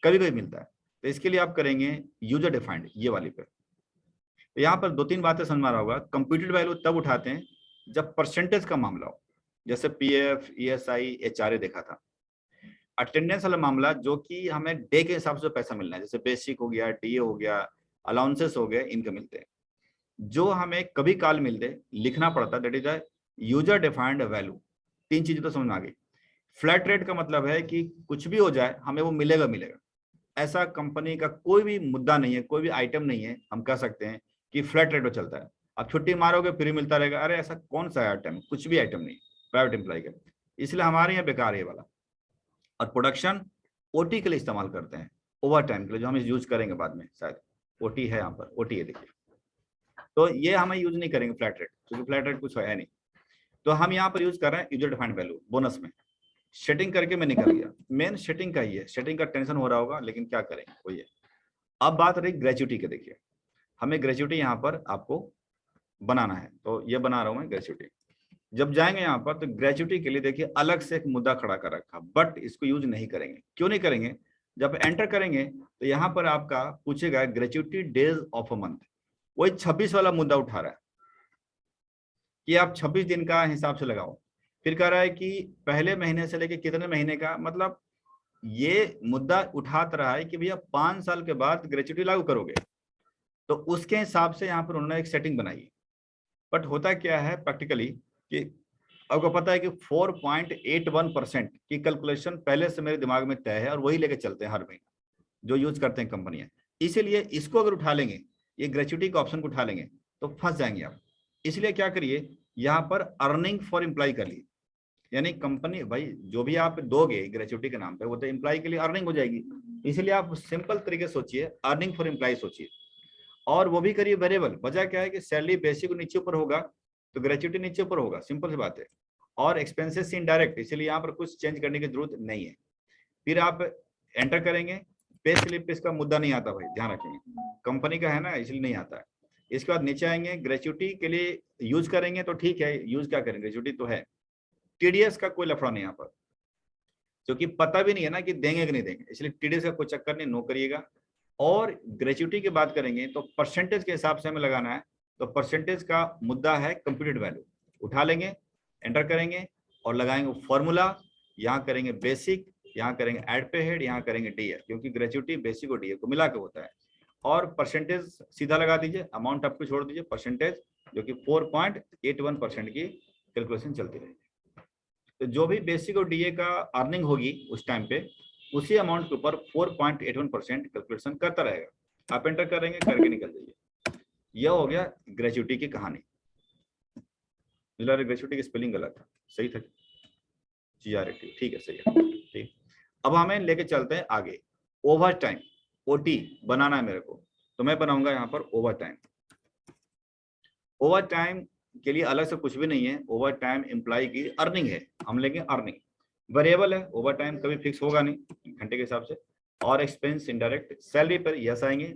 कभी कभी मिलता है, तो इसके लिए आप करेंगे यूजर डिफाइंड, ये वाली पे। तो यहाँ पर 2-3 बातें समझ में आ रहा होगा। कंप्यूटेड वैल्यू तब उठाते हैं जब परसेंटेज का मामला हो, जैसे पीएफ, ईएसआई, एचआरए देखा था। अटेंडेंस वाला मामला जो कि हमें डे के हिसाब से पैसा मिलना है, जैसे बेसिक हो गया, डीए हो गया, अलाउंसेस हो गए, इनके मिलते हैं। जो हमें कभी काल मिलते लिखना पड़ता, that is user defined value. 3 चीजें तो समझ में आ गई। फ्लैट रेट का मतलब है कि कुछ भी हो जाए हमें वो मिलेगा मिलेगा, ऐसा कंपनी का कोई भी मुद्दा नहीं है, कोई भी आइटम नहीं है हम कह सकते हैं कि फ्लैट रेट पर चलता है। आप छुट्टी मारोगे फ्री मिलता रहेगा, अरे ऐसा कौन सा आइटम, कुछ भी आइटम नहीं प्राइवेट एम्प्लॉय का, इसलिए हमारे यहाँ बेकार है वाला। और प्रोडक्शन ओटी के लिए इस्तेमाल करते हैं, ओवर टाइम के लिए, जो हम यूज करेंगे बाद में शायद। ओटी है यहाँ पर, ओटी है देखिए, तो ये हमें यूज नहीं करेंगे फ्लैट रेट, क्योंकि फ्लैट रेट कुछ है नहीं। तो हम यहाँ पर यूज कर रहे हैं यूजर डिफाइंड वैल्यू बोनस में। सेटिंग करके मैं निकल गया, मेन सेटिंग का ही है, सेटिंग का टेंशन हो रहा होगा लेकिन क्या करेंगे वही है। अब बात रही ग्रेचुइटी के, देखिए हमें ग्रेचुइटी यहाँ पर आपको बनाना है, तो ये बना रहा हूँ मैं ग्रेचुइटी। जब जाएंगे यहाँ पर तो ग्रेचुइटी के लिए देखिए अलग से एक मुद्दा खड़ा कर रखा, बट इसको यूज नहीं करेंगे। क्यों नहीं करेंगे, जब एंटर करेंगे तो यहाँ पर आपका पूछेगा gratuity days of a month, वही 26 वाला मुद्दा उठा रहा है कि आप 26 दिन का हिसाब से लगाओ। फिर कह रहा है कि पहले महीने से लेके कितने महीने का, मतलब ये मुद्दा उठाता रहा है कि भैया 5 साल के बाद ग्रेच्युटी लागू करोगे, तो उसके हिसाब से यहाँ पर उन्होंने एक सेटिंग बनाई है। बट होता क्या है प्रैक्टिकली कि आपको पता है कि 4.81% की कैलकुलेशन पहले से मेरे दिमाग में तय है और वही लेके चलते हैं हर महीने जो यूज करते हैं कंपनियां। इसीलिए इसको अगर उठा लेंगे, ये ग्रेच्युटी के ऑप्शन को उठा लेंगे तो फंस जाएंगे आप। इसलिए क्या करिए, यहाँ पर अर्निंग फॉर एम्प्लॉय कर लीजिए, यानी कंपनी भाई जो भी आप दोगे ग्रेच्युटी के नाम पे वो तो एम्प्लॉय के लिए अर्निंग हो जाएगी। इसलिए आप सिंपल तरीके से सोचिए, अर्निंग फॉर एम्प्लॉय सोचिए, और वो भी करिए वेरिएबल। वजह क्या है कि सैलरी बेसिक नीचे ऊपर होगा तो ग्रेच्युटी नीचे ऊपर होगा, सिंपल सी बात है। और एक्सपेंसेस इनडायरेक्ट, इसलिए यहाँ पर कुछ चेंज करने की जरूरत नहीं है। फिर आप एंटर करेंगे, पे स्लिप पे इसका मुद्दा नहीं आता भाई, ध्यान रखेंगे, कंपनी का है ना इसलिए नहीं आता है। इसके बाद नीचे आएंगे, ग्रेच्युटी के लिए यूज करेंगे तो ठीक है, यूज क्या करेंगे, ग्रेच्युटी तो है। टीडीएस का कोई लफड़ा नहीं यहाँ पर, क्योंकि पता भी नहीं है ना कि देंगे कि नहीं देंगे, इसलिए टीडीएस का कोई चक्कर नहीं, नो करिएगा। और ग्रेच्युटी की बात करेंगे तो परसेंटेज के हिसाब से हमें लगाना है, तो परसेंटेज का मुद्दा है कंप्यूटेड वैल्यू, उठा लेंगे, एंटर करेंगे और लगाएंगे फॉर्मूला। यहाँ करेंगे बेसिक, यहाँ करेंगे एड पे हेड, यहाँ करेंगे डीए, क्योंकि ग्रेच्युटी बेसिक और डीए को मिला के होता है। और परसेंटेज सीधा लगा दीजिए, अमाउंट आपको छोड़ दीजिए, परसेंटेज जो कि 4.81% की कैलकुलेशन चलती रहेगी। तो जो भी बेसिक और डीए का अर्निंग होगी उस टाइम पे, उसी अमाउंट के ऊपर 4.81% कैलकुलेशन करता रहेगा। आप एंटर करेंगे, करके निकल जाइए। यह हो गया ग्रेच्युटी की कहानी। ग्रेच्युटी की स्पेलिंग गलत था, सही था GRAT, ठीक है सही है, ठीक। अब हमें लेके चलते हैं आगे, ओवर टाइम, ओटी बनाना है मेरे को, तो मैं बनाऊंगा यहाँ पर ओवर टाइम। ओवर टाइम के लिए अलग से कुछ भी नहीं है, ओवर टाइम एम्प्लॉय की अर्निंग है, हम लेंगे अर्निंग, वेरिएबल है, ओवर टाइम कभी फिक्स होगा नहीं घंटे के हिसाब से। और एक्सपेंस इनडायरेक्ट, सैलरी पर यस आएंगे,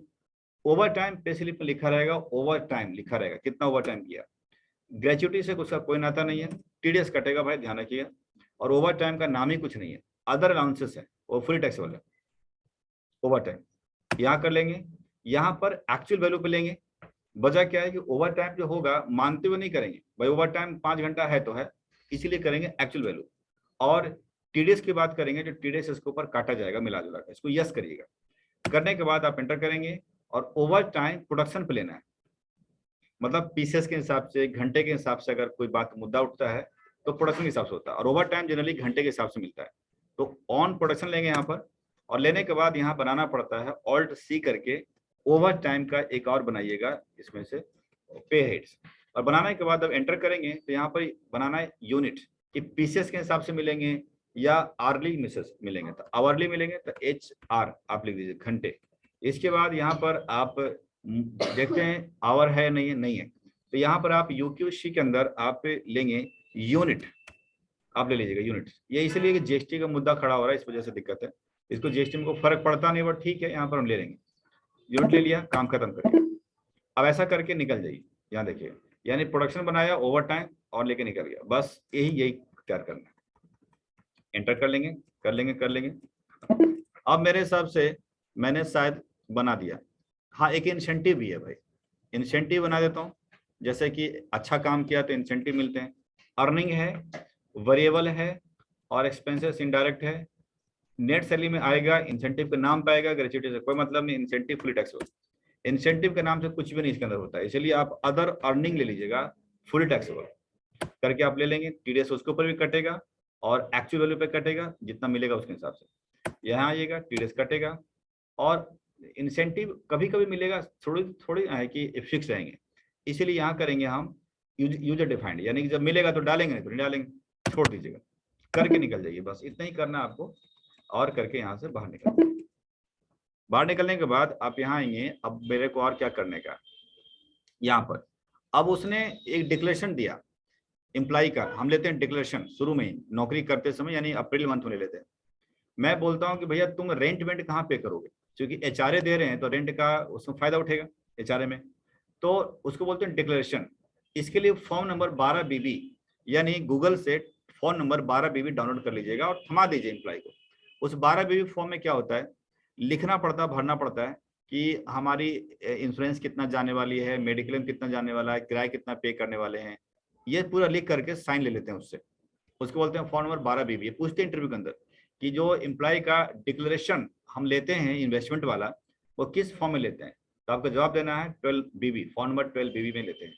ओवर टाइम पे स्लिप पर लिखा रहेगा, ओवर टाइम लिखा रहेगा कितना ओवर टाइम किया। ग्रेच्युटी से उसका कोई नाता नहीं है, टीडीएस कटेगा भाई, ध्यान रखिए। और ओवर टाइम का नाम ही कुछ नहीं है, अदर अलाउंसेस है, वो फुल टैक्सेबल है। ओवर टाइम यहाँ कर लेंगे, यहाँ पर एक्चुअल वैल्यू पे लेंगे। वजह क्या है कि ओवर टाइम जो होगा मानते हुए नहीं करेंगे भाई, ओवर टाइम 5 घंटा है तो है, इसीलिए करेंगे एक्चुअल वैल्यू। और टीडीएस की बात करेंगे, जो टीडीएस इसके ऊपर काटा जाएगा मिला जुला कर, इसको यस करिएगा। करने के बाद आप एंटर करेंगे और ओवर टाइम प्रोडक्शन पे लेना है, मतलब पीसेस के हिसाब से, घंटे के हिसाब से, अगर कोई बात मुद्दा उठता है तो प्रोडक्शन के हिसाब से होता है, और ओवर टाइम जनरली घंटे के हिसाब से मिलता है। तो ऑन प्रोडक्शन लेंगे यहाँ पर, और लेने के बाद यहाँ बनाना पड़ता है ऑल्ट सी करके, ओवर टाइम का एक और बनाइएगा इसमें से पे हेड्स। और बनाने के बाद अब एंटर करेंगे तो यहाँ पर बनाना है यूनिट, कि पीसेस के हिसाब से मिलेंगे या आवर्ली मिसेस मिलेंगे, तो आवर्ली मिलेंगे तो HR आप लिख दीजिए, घंटे। इसके बाद यहाँ पर आप देखते हैं आवर है नहीं है, नहीं है, तो यहाँ पर आप UQC के अंदर आप लेंगे यूनिट, आप ले लीजिएगा यूनिट। ये इसलिए कि जीएसटी का मुद्दा खड़ा हो रहा है, इस वजह से दिक्कत है, इसको जीएसटी में को फर्क पड़ता नहीं, बट ठीक है यहाँ पर हम ले लेंगे, यूनिट ले लिया, काम खत्म करिए। अब ऐसा करके निकल जाइए, यहाँ देखिए, यानी प्रोडक्शन बनाया, ओवर टाइम और लेके निकल गया, बस यही तैयार करना है। एंटर कर लेंगे, कर लेंगे, कर लेंगे। अब मेरे हिसाब से मैंने शायद बना दिया, हाँ एक इंसेंटिव भी है भाई, इंसेंटिव बना देता हूँ, जैसे कि अच्छा काम किया तो इंसेंटिव मिलते हैं। अर्निंग है, वेरिएबल है, और एक्सपेंसेस इनडायरेक्ट है। नेट सैलरी में आएगा, इंसेंटिव का नाम पाएगा, ग्रेच्युटी से कोई मतलब नहीं, इंसेंटिव फुल टैक्स होगा। इंसेंटिव के नाम से कुछ भी नहीं इसके अंदर होता है, इसलिए आप अदर अर्निंग ले लीजिएगा, फुल टैक्सेबल करके आप ले लेंगे। टीडीएस उसके ऊपर भी कटेगा और एक्चुअल वैल्यू पे कटेगा, जितना मिलेगा उसके हिसाब से। यहाँ आइएगा, टीडीएस कटेगा, और इंसेंटिव कभी कभी मिलेगा, थोड़ी थोड़ी है कि फिक्स रहेंगे, इसीलिए यहाँ करेंगे हम यूजर डिफाइंड, यानी कि जब मिलेगा तो डालेंगे, नहीं तो नहीं डालेंगे, छोड़ दीजिएगा, करके निकल जाइए, बस इतना ही करना आपको। और करके यहाँ से बाहर निकल, बाहर निकलने के बाद आप यहाँ आएंगे, अब मेरे को और क्या करने का, यहाँ पर अब उसने एक डिक्लेरेशन दिया एम्प्लॉय का, हम लेते हैं डिक्लेरेशन शुरू में ही नौकरी करते समय, यानी अप्रैल मंथ में ले लेते हैं। मैं बोलता हूँ कि भैया तुम रेंट वेंट कहाँ पे करोगे, क्योंकि HRA दे रहे हैं तो रेंट का उसमें फायदा उठेगा HRA में, तो उसको बोलते हैं डिक्लेरेशन। इसके लिए फॉर्म नंबर 12BB, यानी गूगल से फॉर्म नंबर 12BB डाउनलोड कर लीजिएगा और थमा दीजिए एम्प्लॉय को। उस 12BB फॉर्म में क्या होता है, लिखना पड़ता है, भरना पड़ता है कि हमारी इंश्योरेंस कितना जाने वाली है, मेडिक्लेम कितना जाने वाला है, किराया कितना पे करने वाले हैं, ये पूरा लिख करके साइन ले लेते हैं उससे। उसको बोलते हैं फॉर्म नंबर 12 बीबी। पूछते हैं इंटरव्यू के अंदर कि जो एम्प्लॉय का डिक्लेरेशन हम लेते हैं इन्वेस्टमेंट वाला, वो किस फॉर्म में लेते हैं, तो आपको जवाब देना है 12 बीबी, फॉर्म नंबर 12 बीबी में लेते हैं।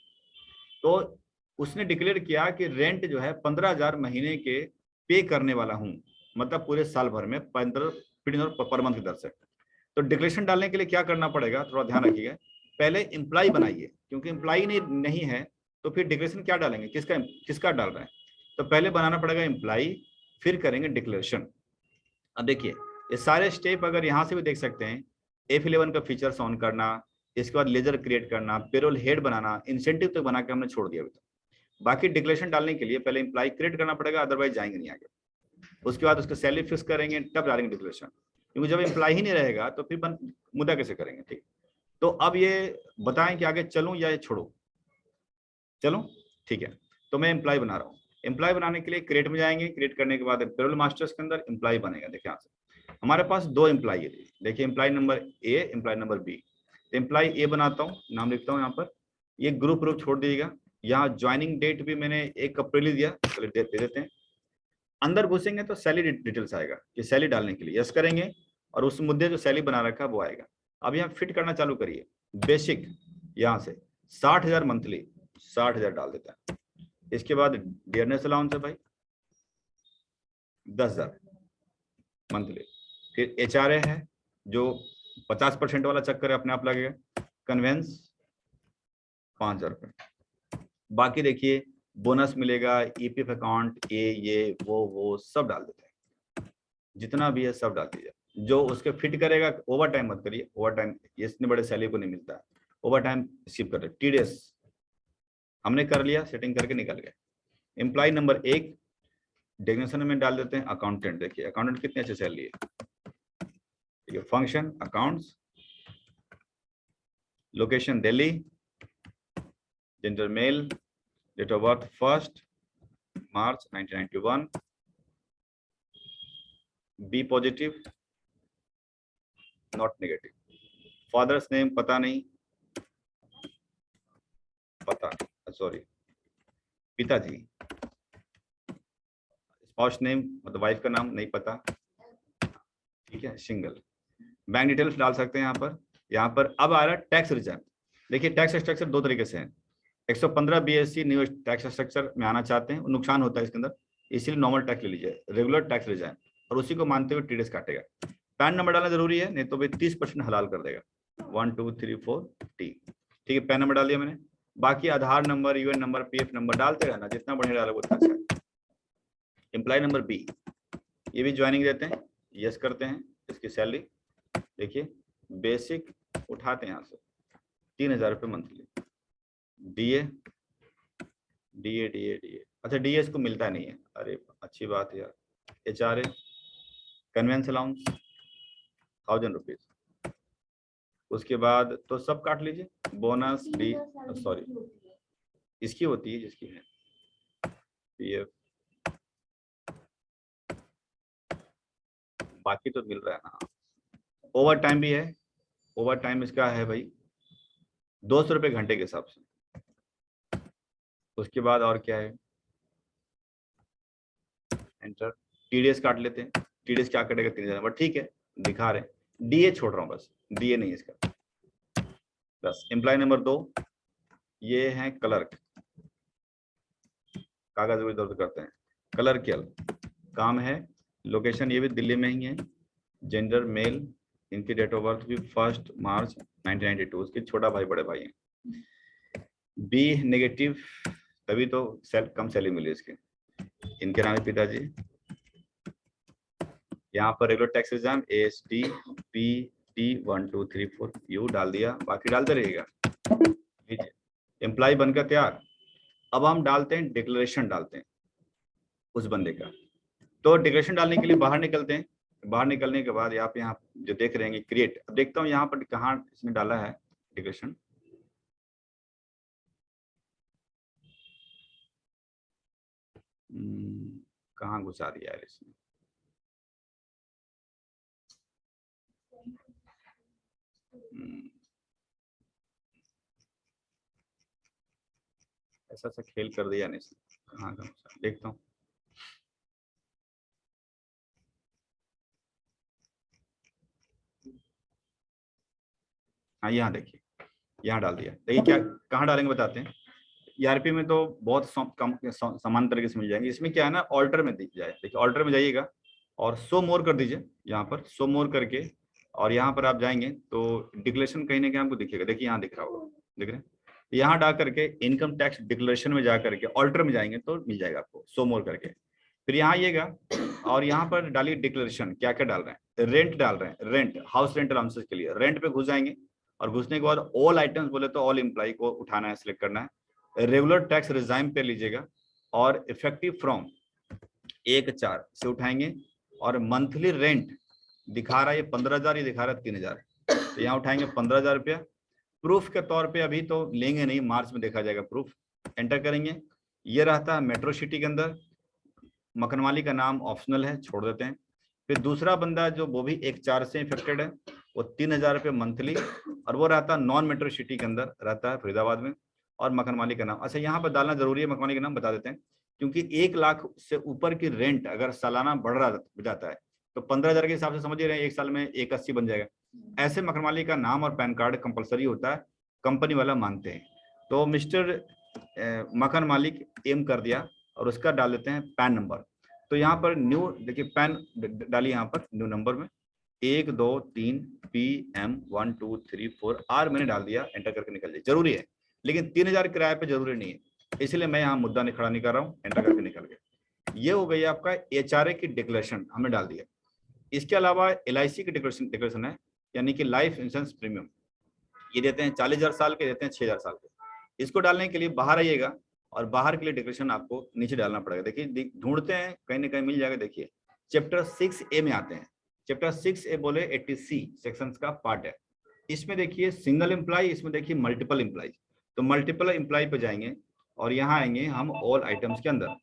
तो उसने डिक्लेयर किया कि रेंट जो है 15,000 महीने के पे करने वाला हूं, मतलब पूरे साल भर में 15 पर मंथ की दर से। तो डिक्लेरेशन डालने के लिए क्या करना पड़ेगा, थोड़ा ध्यान रखिएगा। पहले एम्प्लॉय बनाइए, क्योंकि एम्प्लॉय नहीं है तो फिर डिक्लेरेशन क्या डालेंगे, किसका किसका डाल रहे हैं। तो पहले बनाना पड़ेगा एम्प्लॉय, फिर करेंगे डिक्लेरेशन। अब देखिए ये सारे स्टेप अगर यहाँ से भी देख सकते हैं, F11 का फीचर्स ऑन करना, इसके बाद लेजर क्रिएट करना, पेरोल हेड बनाना, इंसेंटिव तक बना के हमने छोड़ दिया अभी तक। बाकी डिक्लेरेशन डालने के लिए पहले एम्प्लॉय क्रिएट करना पड़ेगा, अदरवाइज जाएंगे नहीं आगे। उसके बाद उसका सैलरी फिक्स करेंगे, तब डालेंगे डिक्लेरेशन, क्योंकि जब एम्प्लॉय ही नहीं रहेगा तो फिर मुद्दा कैसे करेंगे। ठीक, तो अब ये बताएं कि आगे चलूं या ये छोड़ो। चलो ठीक है, तो मैं एम्प्लॉय बना रहा हूँ। एम्प्लॉय बनाने के लिए क्रिएट में जाएंगे, क्रिएट करने के बाद पेरोल मास्टर्स के अंदर एम्प्लॉय बनेगा। देखिए यहाँ से हमारे पास 2 एम्प्लॉय है, देखिए employee number a, employee number b. Employee a बनाता हूँ, नाम लिखता हूँ यहाँ पर, ये ग्रुप छोड़ दीजिएगा। यहाँ ज्वाइनिंग डेट भी मैंने 1 अप्रैल ही दिया, चलिए दे देते हैं। अंदर घुसेंगे तो सैलरी डिटेल्स आएगा कि सैलरी डालने के लिए यस करेंगे, और उस मुद्दे जो सैलरी बना रखा है वो आएगा। अब यहाँ फिट करना चालू करिए, बेसिक यहाँ से 60,000 मंथली, 60,000 डाल देता है। इसके बाद डियरनेस अलाउंस है भाई 10,000 मंथली। फिर HRA है जो 50% वाला चक्कर है, अपने आप लगेगा। कन्वेंस 5,000 रुपये। बाकी देखिए बोनस मिलेगा, EPF अकाउंट, ये वो सब डाल देते हैं, जितना भी है सब डाल दीजिए। जो उसके फिट करेगा, ओवर टाइम मत करिए, ओवर टाइम इतने बड़े सैलरी को नहीं मिलता है, ओवर टाइम स्किप कर। TDS हमने कर लिया, सेटिंग करके निकल गए। एम्प्लॉय नंबर 1 डेफिनेशन में डाल देते हैं अकाउंटेंट। देखिए अकाउंटेंट कितने अच्छे सैलरी है, ठीक है। Function accounts, location Delhi, gender male, date of birth 1 March 1991, B positive not negative. Father's name पता नहीं, सॉरी पिताजी। स्पाउस नेम मतलब वाइफ का नाम नहीं पता, ठीक है। सिंगल। बैंक डिटेल्स डाल सकते हैं यहाँ पर अब आ रहा है टैक्स रिटर्न। देखिए टैक्स स्ट्रक्चर 2 तरीके से है। 115 BSC न्यू टैक्स स्ट्रक्चर में आना चाहते हैं, नुकसान होता है इसके अंदर, इसीलिए नॉर्मल टैक्स ले लीजिए, रेगुलर टैक्स रिटर्न, और उसी को मानते हुए TDS काटेगा। पैन नंबर डालना जरूरी है, नहीं तो भाई 30% हलाल कर देगा। 1 2 3 4 T, ठीक है। पैन नंबर डाल दिया मैंने। बाकी Aadhaar number, UN number, PF number डालते रहना, जितना बढ़िया डालोगे उतना अच्छा है। एम्प्लॉय नंबर बी, ये भी ज्वाइनिंग देते हैं, यस करते हैं। इसकी सैलरी देखिए बेसिक उठाते हैं यहाँ से 3,000 रुपये monthly. DA DA DA DA, अच्छा DA इसको मिलता नहीं है, अरे अच्छी बात है यार। HRA convince allowance 1,000 rupees. उसके बाद तो सब काट लीजिए। बोनस डी, सॉरी इसकी होती है जिसकी है PF, बाकी तो मिल रहा है ना। ओवर टाइम भी है, ओवर टाइम इसका है भाई 200 रुपये घंटे के हिसाब से। उसके बाद और क्या है, एंटर। TDS काट लेते हैं, TDS क्या कटेगा 3,000, बट ठीक है दिखा रहे हैं। DA छोड़ रहा हूँ बस, DA नहीं इसका। बस एम्प्लॉय नंबर 2, ये है क्लर्क, कागज इधर उधर करते हैं, क्लर्कियल काम है। लोकेशन ये भी दिल्ली में ही है। जेंडर मेल, इनकी डेट ऑफ बर्थ भी 1 मार्च 1992, उसके छोटा भाई बड़े भाई हैं। बी नेगेटिव, तभी तो कम सैलरी मिली इसके। इनके नाम है पिताजी। यहाँ पर regular tax exam AST PT 1 2 3 4 you डाल दिया, बाकी डालते रहिएगा। एम्प्लॉय बनकर तैयार। अब हम डालते हैं डिक्लेरेशन, डालते हैं उस बंदे का। तो डिक्लेरेशन डालने के लिए बाहर निकलते हैं। बाहर निकलने के बाद आप यहाँ जो देख रहे हैं क्रिएट, अब देखता हूँ यहाँ पर कहाँ इसने डाला है डिक्लेरेशन। कहाँ घुसा दिया है इसने। ऐसा खेल कर दिया नहीं, कहाँ देखता हूँ। हाँ यहाँ देखिए, यहाँ डाल दिया। देखिए क्या कहाँ डालेंगे बताते हैं। ईआरपी में तो बहुत कम समान तरीके से मिल जाएंगे। इसमें क्या है ना, ऑल्टर में दिख जाए। देखिए ऑल्टर में जाइएगा और शो मोर कर दीजिए, यहाँ पर शो मोर करके, और यहाँ पर आप जाएंगे तो डिक्लेरेशन कहीं ना कहीं आपको दिखेगा। देखिए यहाँ दिख रहा होगा, दिख रहे हैं। यहाँ डाल करके इनकम टैक्स डिक्लेरेशन में जा करके ऑल्टर में जाएंगे तो मिल जाएगा आपको शो मोर करके। फिर यहाँ आइएगा और यहाँ पर डालिए डिक्लेरेशन, क्या क्या डाल रहे हैं। रेंट डाल रहे हैं, रेंट हाउस रेंट अलाउंसेस के लिए रेंट पे घुस जाएंगे, और घुसने के बाद ऑल आइटम्स बोले तो ऑल एम्प्लॉय को उठाना है, सिलेक्ट करना है। रेगुलर टैक्स रिजाइम पे लीजिएगा और इफेक्टिव फ्रॉम 1/4 से उठाएंगे, और मंथली रेंट दिखा रहा है ये 15,000, ये दिखा रहा है 3,000, तो यहाँ उठाएंगे 15,000 रुपया। प्रूफ के तौर पे अभी तो लेंगे नहीं, मार्च में देखा जाएगा प्रूफ। एंटर करेंगे। ये रहता है मेट्रो सिटी के अंदर, मखनवाली का नाम ऑप्शनल है, छोड़ देते हैं। फिर दूसरा बंदा जो वो भी 1/4 से इफेक्टेड है, वो 3,000 रुपये मंथली, और वो रहता है नॉन मेट्रो सिटी के अंदर रहता है, फरीदाबाद में, और मखनवाली का नाम। अच्छा यहाँ पर डालना जरूरी है, मखनवाली का नाम बता देते हैं, क्योंकि 1 लाख से ऊपर की रेंट अगर सालाना बढ़ रहा जाता है तो 15,000 के हिसाब से समझ रहे हैं, 1 साल में 180 बन जाएगा। ऐसे मखनवाली का नाम और पैन कार्ड कंपलसरी होता है, कंपनी वाला मांगते हैं। तो मिस्टर मखन मालिक एम कर दिया, और उसका डाल देते हैं पैन नंबर। तो यहाँ पर न्यू देखिए पैन डालिए, यहाँ पर न्यू नंबर में 1 2 3 PM 1 2 3 4 R मैंने डाल दिया, एंटर करके निकल जाए। जरूरी है, लेकिन 3,000 किराए पे जरूरी नहीं है, इसलिए मैं यहाँ मुद्दा खड़ा नहीं कर रहा हूँ, एंटर करके निकल गया। ये हो गई आपका HRA की डिक्लेरेशन, हमने डाल दिया। इसके अलावा LIC की डिक्लेरेशन है, यानी कि लाइफ इंश्योरेंस प्रीमियम। ये देते हैं 40,000 साल के, देते हैं 6,000 साल के। इसको डालने के लिए बाहर आइएगा, और बाहर के लिए डिक्लेरेशन आपको नीचे डालना पड़ेगा। देखिए ढूंढते हैं, कहीं ना कहीं मिल जाएगा। देखिए चैप्टर 6A में आते हैं। चैप्टर 6A बोले 80C सेक्शंस का पार्ट है। इसमें देखिए सिंगल एम्प्लॉय, इसमें देखिए मल्टीपल एम्प्लॉय। तो मल्टीपल एम्प्लॉय पे जाएंगे और यहाँ आएंगे हम ऑल आइटम्स के अंदर,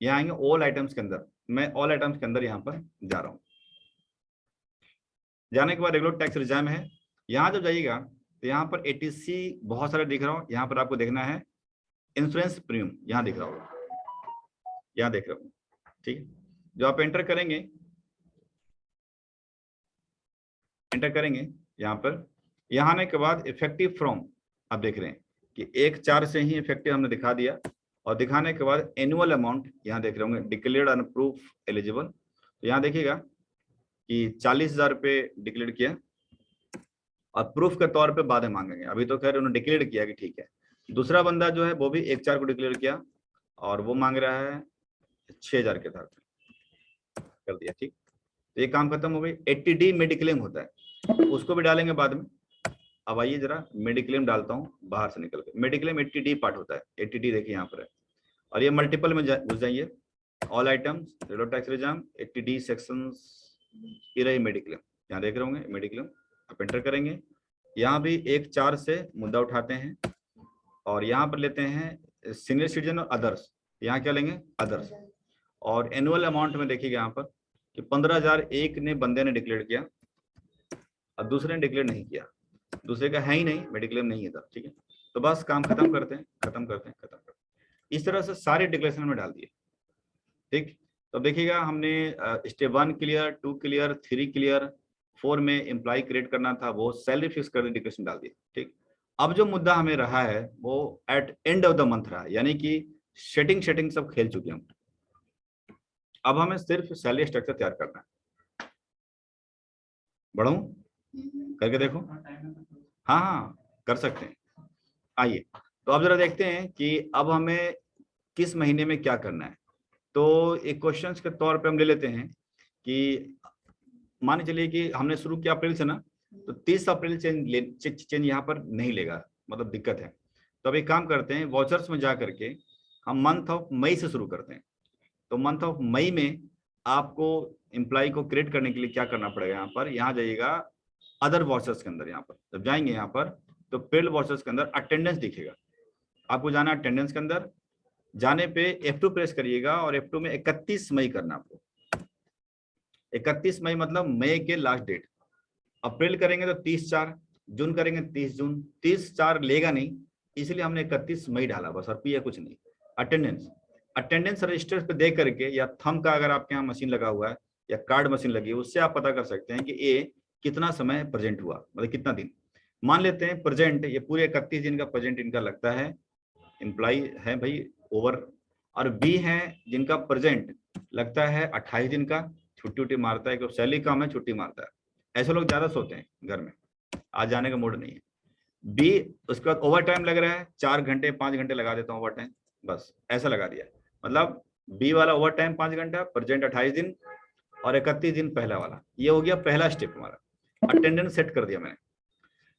यहाँ आएंगे ऑल आइटम्स के अंदर। मैं ऑल आइटम्स के अंदर यहाँ पर जा रहा हूँ। जाने के बाद रेगुलर टैक्स रिजाइम है। यहाँ जब जाइएगा तो यहाँ पर 80C बहुत सारे दिख रहा हूँ। यहाँ पर आपको देखना है इंश्योरेंस प्रीमियम, यहाँ दिख रहा होगा, यहाँ देख रहा हूँ, ठीक है। जो आप एंटर करेंगे यहाँ पर, यहाँ आने के बाद इफेक्टिव फ्रॉम आप देख रहे हैं कि 1/4 से ही इफेक्टिव हमने दिखा दिया, और दिखाने के बाद एनुअल अमाउंट यहाँ देख रहे होंगे, डिक्लेयर्ड एंड प्रूफ एलिजिबल। तो यहाँ देखिएगा कि 40,000 रुपये डिक्लेयर किया, और प्रूफ के तौर पे बाद में मांगेंगे। अभी तो खैर उन्होंने डिक्लेयर किया कि ठीक है। दूसरा बंदा जो है वो भी 1/4 को डिक्लेयर किया, और वो मांग रहा है 6,000 के आधार पे, कर दिया, ठीक। तो ये काम खत्म हो गई। 80D मेडिक्लेम होता है, उसको भी डालेंगे बाद में। अब आइए जरा मेडिक्लेम डालता हूँ बाहर से निकल के। मेडिक्लेम 80D पार्ट होता है, 80D देखिए यहाँ पर है, और ये मल्टीपल में घुस जाइए। All items, regular tax regime, 80D sections, ये रही मेडिक्लेम, यहाँ देख रहे होंगे मेडिक्लेम। आप एंटर करेंगे, यहाँ भी 1/4 से मुद्दा उठाते हैं, और यहाँ पर लेते हैं सीनियर सिटीजन और अदर्स। यहाँ क्या लेंगे, अदर्स। और एनुअल अमाउंट में देखिएगा यहाँ पर कि 15,000 एक ने बंदे ने डिक्लेयर किया, और दूसरे ने डिक्लेयर नहीं किया, दूसरे का है ही नहीं, मेडिक्लेम नहीं है, ठीक है। तो बस काम खत्म करते हैं, खत्म करते हैं। इस तरह से सारे डिक्लेरेशन में डाल दिए, ठीक। तो देखिएगा हमने स्टेप 1 क्लियर, 2 क्लियर, 3 क्लियर, 4 में एम्प्लॉय क्रिएट करना था, वो सैलरी फिक्स कर डिक्लेरेशन डाल दिया, ठीक। अब जो मुद्दा हमें रहा है वो at end of the month रहा है, यानी कि सेटिंग सब खेल चुके हैं। अब हमें सिर्फ सैलरी स्ट्रक्चर तैयार करना है। बढ़ू करके देखो, हाँ कर सकते हैं। आइए तो अब जरा देखते हैं कि अब हमें किस महीने में क्या करना है। तो एक क्वेश्चन के तौर पे हम ले लेते हैं कि मान चलिए कि हमने शुरू किया अप्रैल से ना, तो 30 अप्रैल चेंज यहाँ पर नहीं लेगा, मतलब दिक्कत है। तो अब एक काम करते हैं, वाउचर्स में जा करके हम मंथ ऑफ मई से शुरू करते हैं। तो मंथ ऑफ मई में आपको एम्प्लॉय को क्रिएट करने के लिए क्या करना पड़ेगा, यहाँ पर यहाँ जाइएगा अदर वाउचर्स के अंदर। यहाँ पर जब जाएंगे यहाँ पर तो पेड वाउचर्स के अंदर अटेंडेंस दिखेगा, आपको जाना अटेंडेंस के अंदर। जाने पे F2 प्रेस करिएगा, और F2 में 31 मई करना आपको। 31 मई मतलब मई के लास्ट डेट। अप्रैल करेंगे तो 30/4, जून करेंगे 30 जून, 30/4 लेगा नहीं, इसलिए हमने 31 मई डाला बस, और पिया कुछ नहीं। अटेंडेंस रजिस्टर पे दे करके, या थंब का अगर आपके यहाँ मशीन लगा हुआ है या कार्ड मशीन लगी है, उससे आप पता कर सकते हैं कि ए कितना समय प्रेजेंट हुआ, मतलब कितना दिन। मान लेते हैं प्रेजेंट ये पूरे 31 दिन का प्रेजेंट इनका लगता है, एम्प्लॉय है भाई ओवर, और बी है जिनका प्रेजेंट लगता है 28 दिन का, छुट्टी उट्टी मारता है क्योंकि सैलरी कम है, छुट्टी मारता है, ऐसे लोग ज्यादा सोते हैं घर में, आज जाने का मूड नहीं है। बी उसके बाद ओवर टाइम लग रहा है, 4 घंटे 5 घंटे लगा देता हूँ ओवर टाइम, बस ऐसा लगा दिया, मतलब बी वाला ओवर टाइम 5 घंटा, प्रेजेंट 28 दिन और 31 दिन पहला वाला, ये हो गया पहला स्टेप हमारा। अटेंडेंस सेट कर दिया मैंने।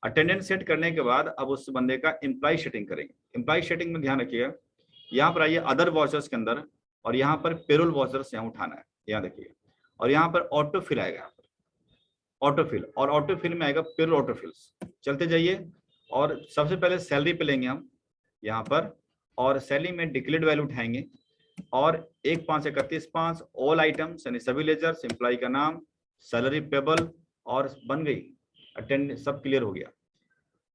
अटेंडेंस सेट करने के बाद अब उस बंदे का एम्प्लॉय सेटिंग करेंगे। एम्प्लॉय सेटिंग में ध्यान रखिएगा, यहाँ पर आइए अदर वॉचर्स के अंदर, और यहाँ पर पेरोल वॉचर्स यहाँ उठाना है, यहाँ देखिएगा, और यहाँ पर ऑटो फिल आएगा, यहाँ पर ऑटो फिल, और ऑटो फिल में आएगा पेरोल ऑटो फिल्स। चलते जाइए, और सबसे पहले सैलरी पे लेंगे हम यहाँ पर, और सैलरी में डिक्लेयर्ड वैल्यू उठाएंगे, और 1/5/31/5 ऑल आइटम्स यानी सभी लेजर्स, एम्प्लॉय का नाम, सैलरी पेबल, और बन गई अटेंड, सब क्लियर हो गया।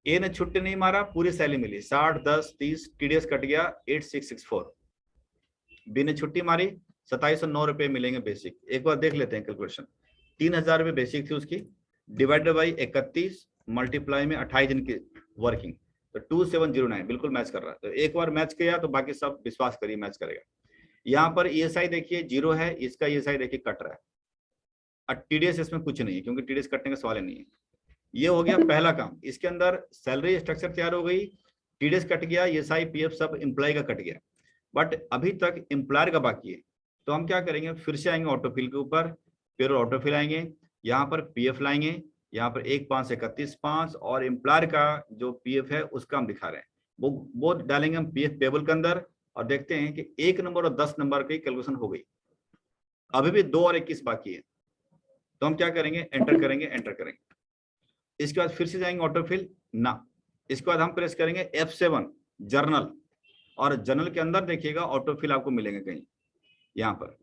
ए ने छुट्टी नहीं मारा, पूरी सैलरी मिली 60 10 30, टीडीएस कट गया 8664। बी ने छुट्टी मारी 2709 रुपए मिलेंगे बेसिक। एक बार देख लेते हैं कैलकुलेशन, 3000 रुपए बेसिक थी उसकी, डिवाइडेड बाई 31 मल्टीप्लाई में 28 दिन की वर्किंग, तो 2709 बिल्कुल मैच कर रहा है। तो एक बार मैच किया तो बाकी सब विश्वास करिए मैच करेगा। यहाँ पर ईएसआई देखिए 0 है, इसका ईएसआई देखिए कट रहा है, और टीडीएस इसमें कुछ नहीं है क्योंकि टीडीएस कटने का सवाल ही नहीं है। ये हो गया पहला काम, इसके अंदर सैलरी स्ट्रक्चर तैयार हो गई, टीडीएस कट गया, ईएसआई पीएफ सब एम्प्लॉय का कट गया, बट अभी तक एम्प्लॉयर का बाकी है। तो हम क्या करेंगे, फिर से आएंगे ऑटोफिल के ऊपर, पेरोल ऑटोफिल आएंगे, यहाँ पर पीएफ लाएंगे, यहाँ पर 1/5/31/5, और एम्प्लॉयर का जो पीएफ है उसका हम दिखा रहे हैं, वो डालेंगे हम पीएफ टेबल के अंदर, और देखते हैं कि 1 नंबर और 10 नंबर की कैलकुलेशन हो गई, अभी भी 2 और 21 बाकी है। तो हम क्या करेंगे, एंटर करेंगे, एंटर करेंगे, इसके बाद फिर से जाएंगे ऑटोफिल ना, इसके बाद हम प्रेस करेंगे F7 जर्नल, और जर्नल के अंदर देखिएगा ऑटोफिल आपको मिलेंगे कहीं, यहाँ पर,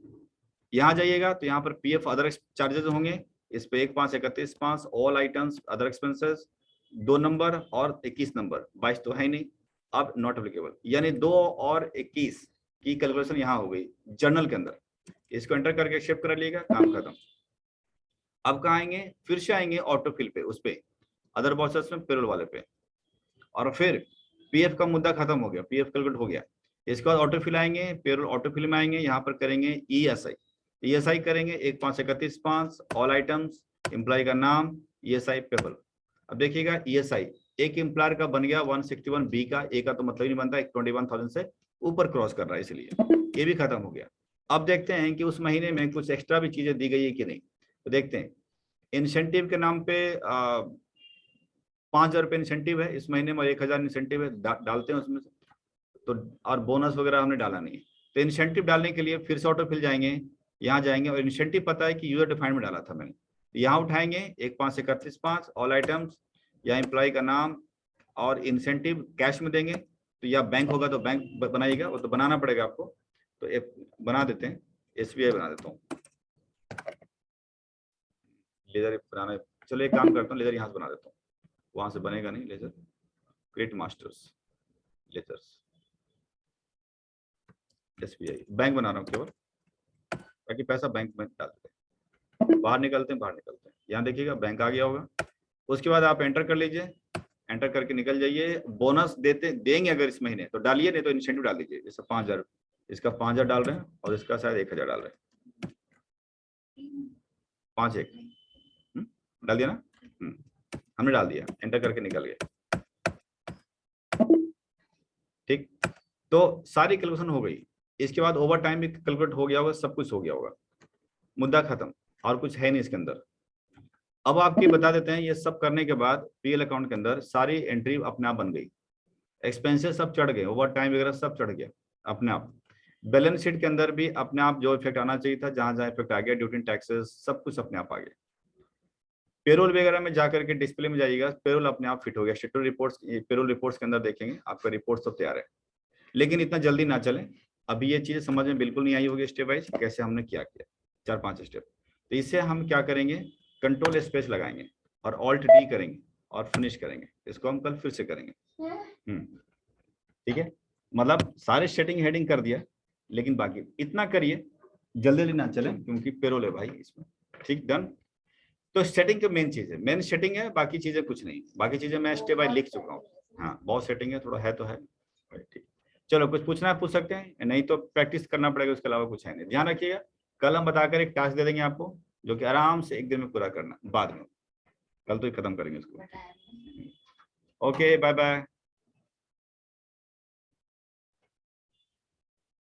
यहाँ जाइएगा तो यहाँ पर पीएफ अदर चार्जेस होंगे, इस पे 1/5/31/5 all items other expenses 2 number और 21 नंबर, 22 तो है ही नहीं, अब नॉट एप्लीकेबल, यानी 2 और 21 की कैलकुलेशन यहाँ हो गई जर्नल के अंदर। इसको एंटर करके शिफ्ट कर लीजिएगा, काम खत्म। अब कहाँ आएंगे, फिर से आएंगे ऑटोफिल पे, उस पे अदर वॉचर्स में पेरोल वाले पे, और फिर पीएफ का मुद्दा खत्म हो गया, पीएफ कैलकुलेट हो गया। इसके बाद ऑटोफिल आएंगे, पेरोल ऑटोफिल में आएंगे, यहाँ पर करेंगे ईएसआई करेंगे 1/5/31/5 ऑल आइटम्स, एम्प्लॉय का नाम, ईएसआई पेबल। अब देखिएगा ईएसआई एक एम्प्लॉयर का बन गया 161, बी का, ए का तो मतलब ही नहीं बनता, 21,000 से ऊपर क्रॉस कर रहा है, इसलिए ये भी खत्म हो गया। अब देखते हैं कि उस महीने में कुछ एक्स्ट्रा भी चीजें दी गई है कि नहीं, तो देखते हैं। इंसेंटिव के नाम पे 5,000 रुपये इंसेंटिव है इस महीने में, 1,000 इंसेंटिव है, डालते हैं उसमें से, तो और बोनस वगैरह हमने डाला नहीं है। तो इंसेंटिव डालने के लिए फिर से ऑटोफिल जाएंगे, यहाँ जाएंगे, और इंसेंटिव पता है कि यूजर डिफाइंड में डाला था मैंने, यहाँ उठाएंगे 1/5/31/5 ऑल आइटम्स, या एम्प्लॉय का नाम, और इंसेंटिव कैश में देंगे, तो या बैंक होगा तो बैंक बनाइएगा, वो तो बनाना पड़ेगा आपको, तो बना देते हैं, SBI बना देता हूँ, लेजर बनाना, चलो एक काम करता हूँ, लेजर यहाँ से बना देता हूँ, वहां से बनेगा नहीं ledger, create masters ledgers, SBI bank बना रहा हूँ केवल, ताकि पैसा बैंक में डालते हैं, बाहर निकलते हैं, यहाँ देखिएगा बैंक आ गया होगा। उसके बाद आप एंटर कर लीजिए, एंटर करके निकल जाइए। बोनस देंगे अगर इस महीने तो डालिए, नहीं तो इंसेंटिव डाल दीजिए, जैसे 5,000, इसका 5,000 डाल रहे हैं, और इसका शायद 1,000 डाल रहे हैं, 5,1 डाल दिया ना, हमने डाल दिया, एंटर करके निकल गए, ठीक। तो सारी कैलकुलेशन हो गई, इसके बाद ओवर टाइम भी कैलकुलेट हो गया होगा, सब कुछ हो गया होगा, मुद्दा खत्म, और कुछ है नहीं इसके अंदर। अब आपके बता देते हैं, ये सब करने के बाद पीएल अकाउंट के अंदर सारी एंट्री अपने आप बन गई, एक्सपेंसेस सब चढ़ गए, ओवर टाइम वगैरह सब चढ़ गया अपने आप। बैलेंस शीट के अंदर भी अपने आप जो इफेक्ट आना चाहिए था, जहां जहां इफेक्ट आ गया, ड्यूटी टैक्सेस सब कुछ अपने आप आ गया। पेरोल वगैरह में जाकर के डिस्प्ले में जाइएगा, पेरोल अपने आप फिट हो गया, स्टेटमेंट रिपोर्ट्स, पेरोल रिपोर्ट्स के अंदर देखेंगे आपका रिपोर्ट सब तैयार है। लेकिन इतना जल्दी ना चले, अभी ये चीजें समझ में बिल्कुल नहीं आई होगी स्टेप वाइज, कैसे हमने क्या किया 4-5 स्टेप। तो इससे हम क्या करेंगे, कंट्रोल स्पेस लगाएंगे और ऑल्ट डी करेंगे और फिनिश करेंगे, इसको हम कल फिर से करेंगे, ठीक है। मतलब सारे सेटिंग हेडिंग कर दिया, लेकिन बाकी इतना करिए जल्दी जल्दी ना चले क्योंकि पेरोल है भाई इसमें। ठीक, डन। तो सेटिंग तो मेन चीज है, मेन सेटिंग है, बाकी चीजें कुछ नहीं, बाकी चीजें मैं स्टेप बाय लिख चुका हूँ। हाँ बहुत सेटिंग है, थोड़ा है तो है। ठीक, चलो कुछ पूछना है पूछ सकते हैं, नहीं तो प्रैक्टिस करना पड़ेगा, उसके अलावा कुछ है नहीं। ध्यान रखिएगा, कल हम बताकर एक टास्क दे देंगे आपको जो कि आराम से एक दिन में पूरा करना, बाद में, कल तो ही खत्म करेंगे उसको। Okay bye bye.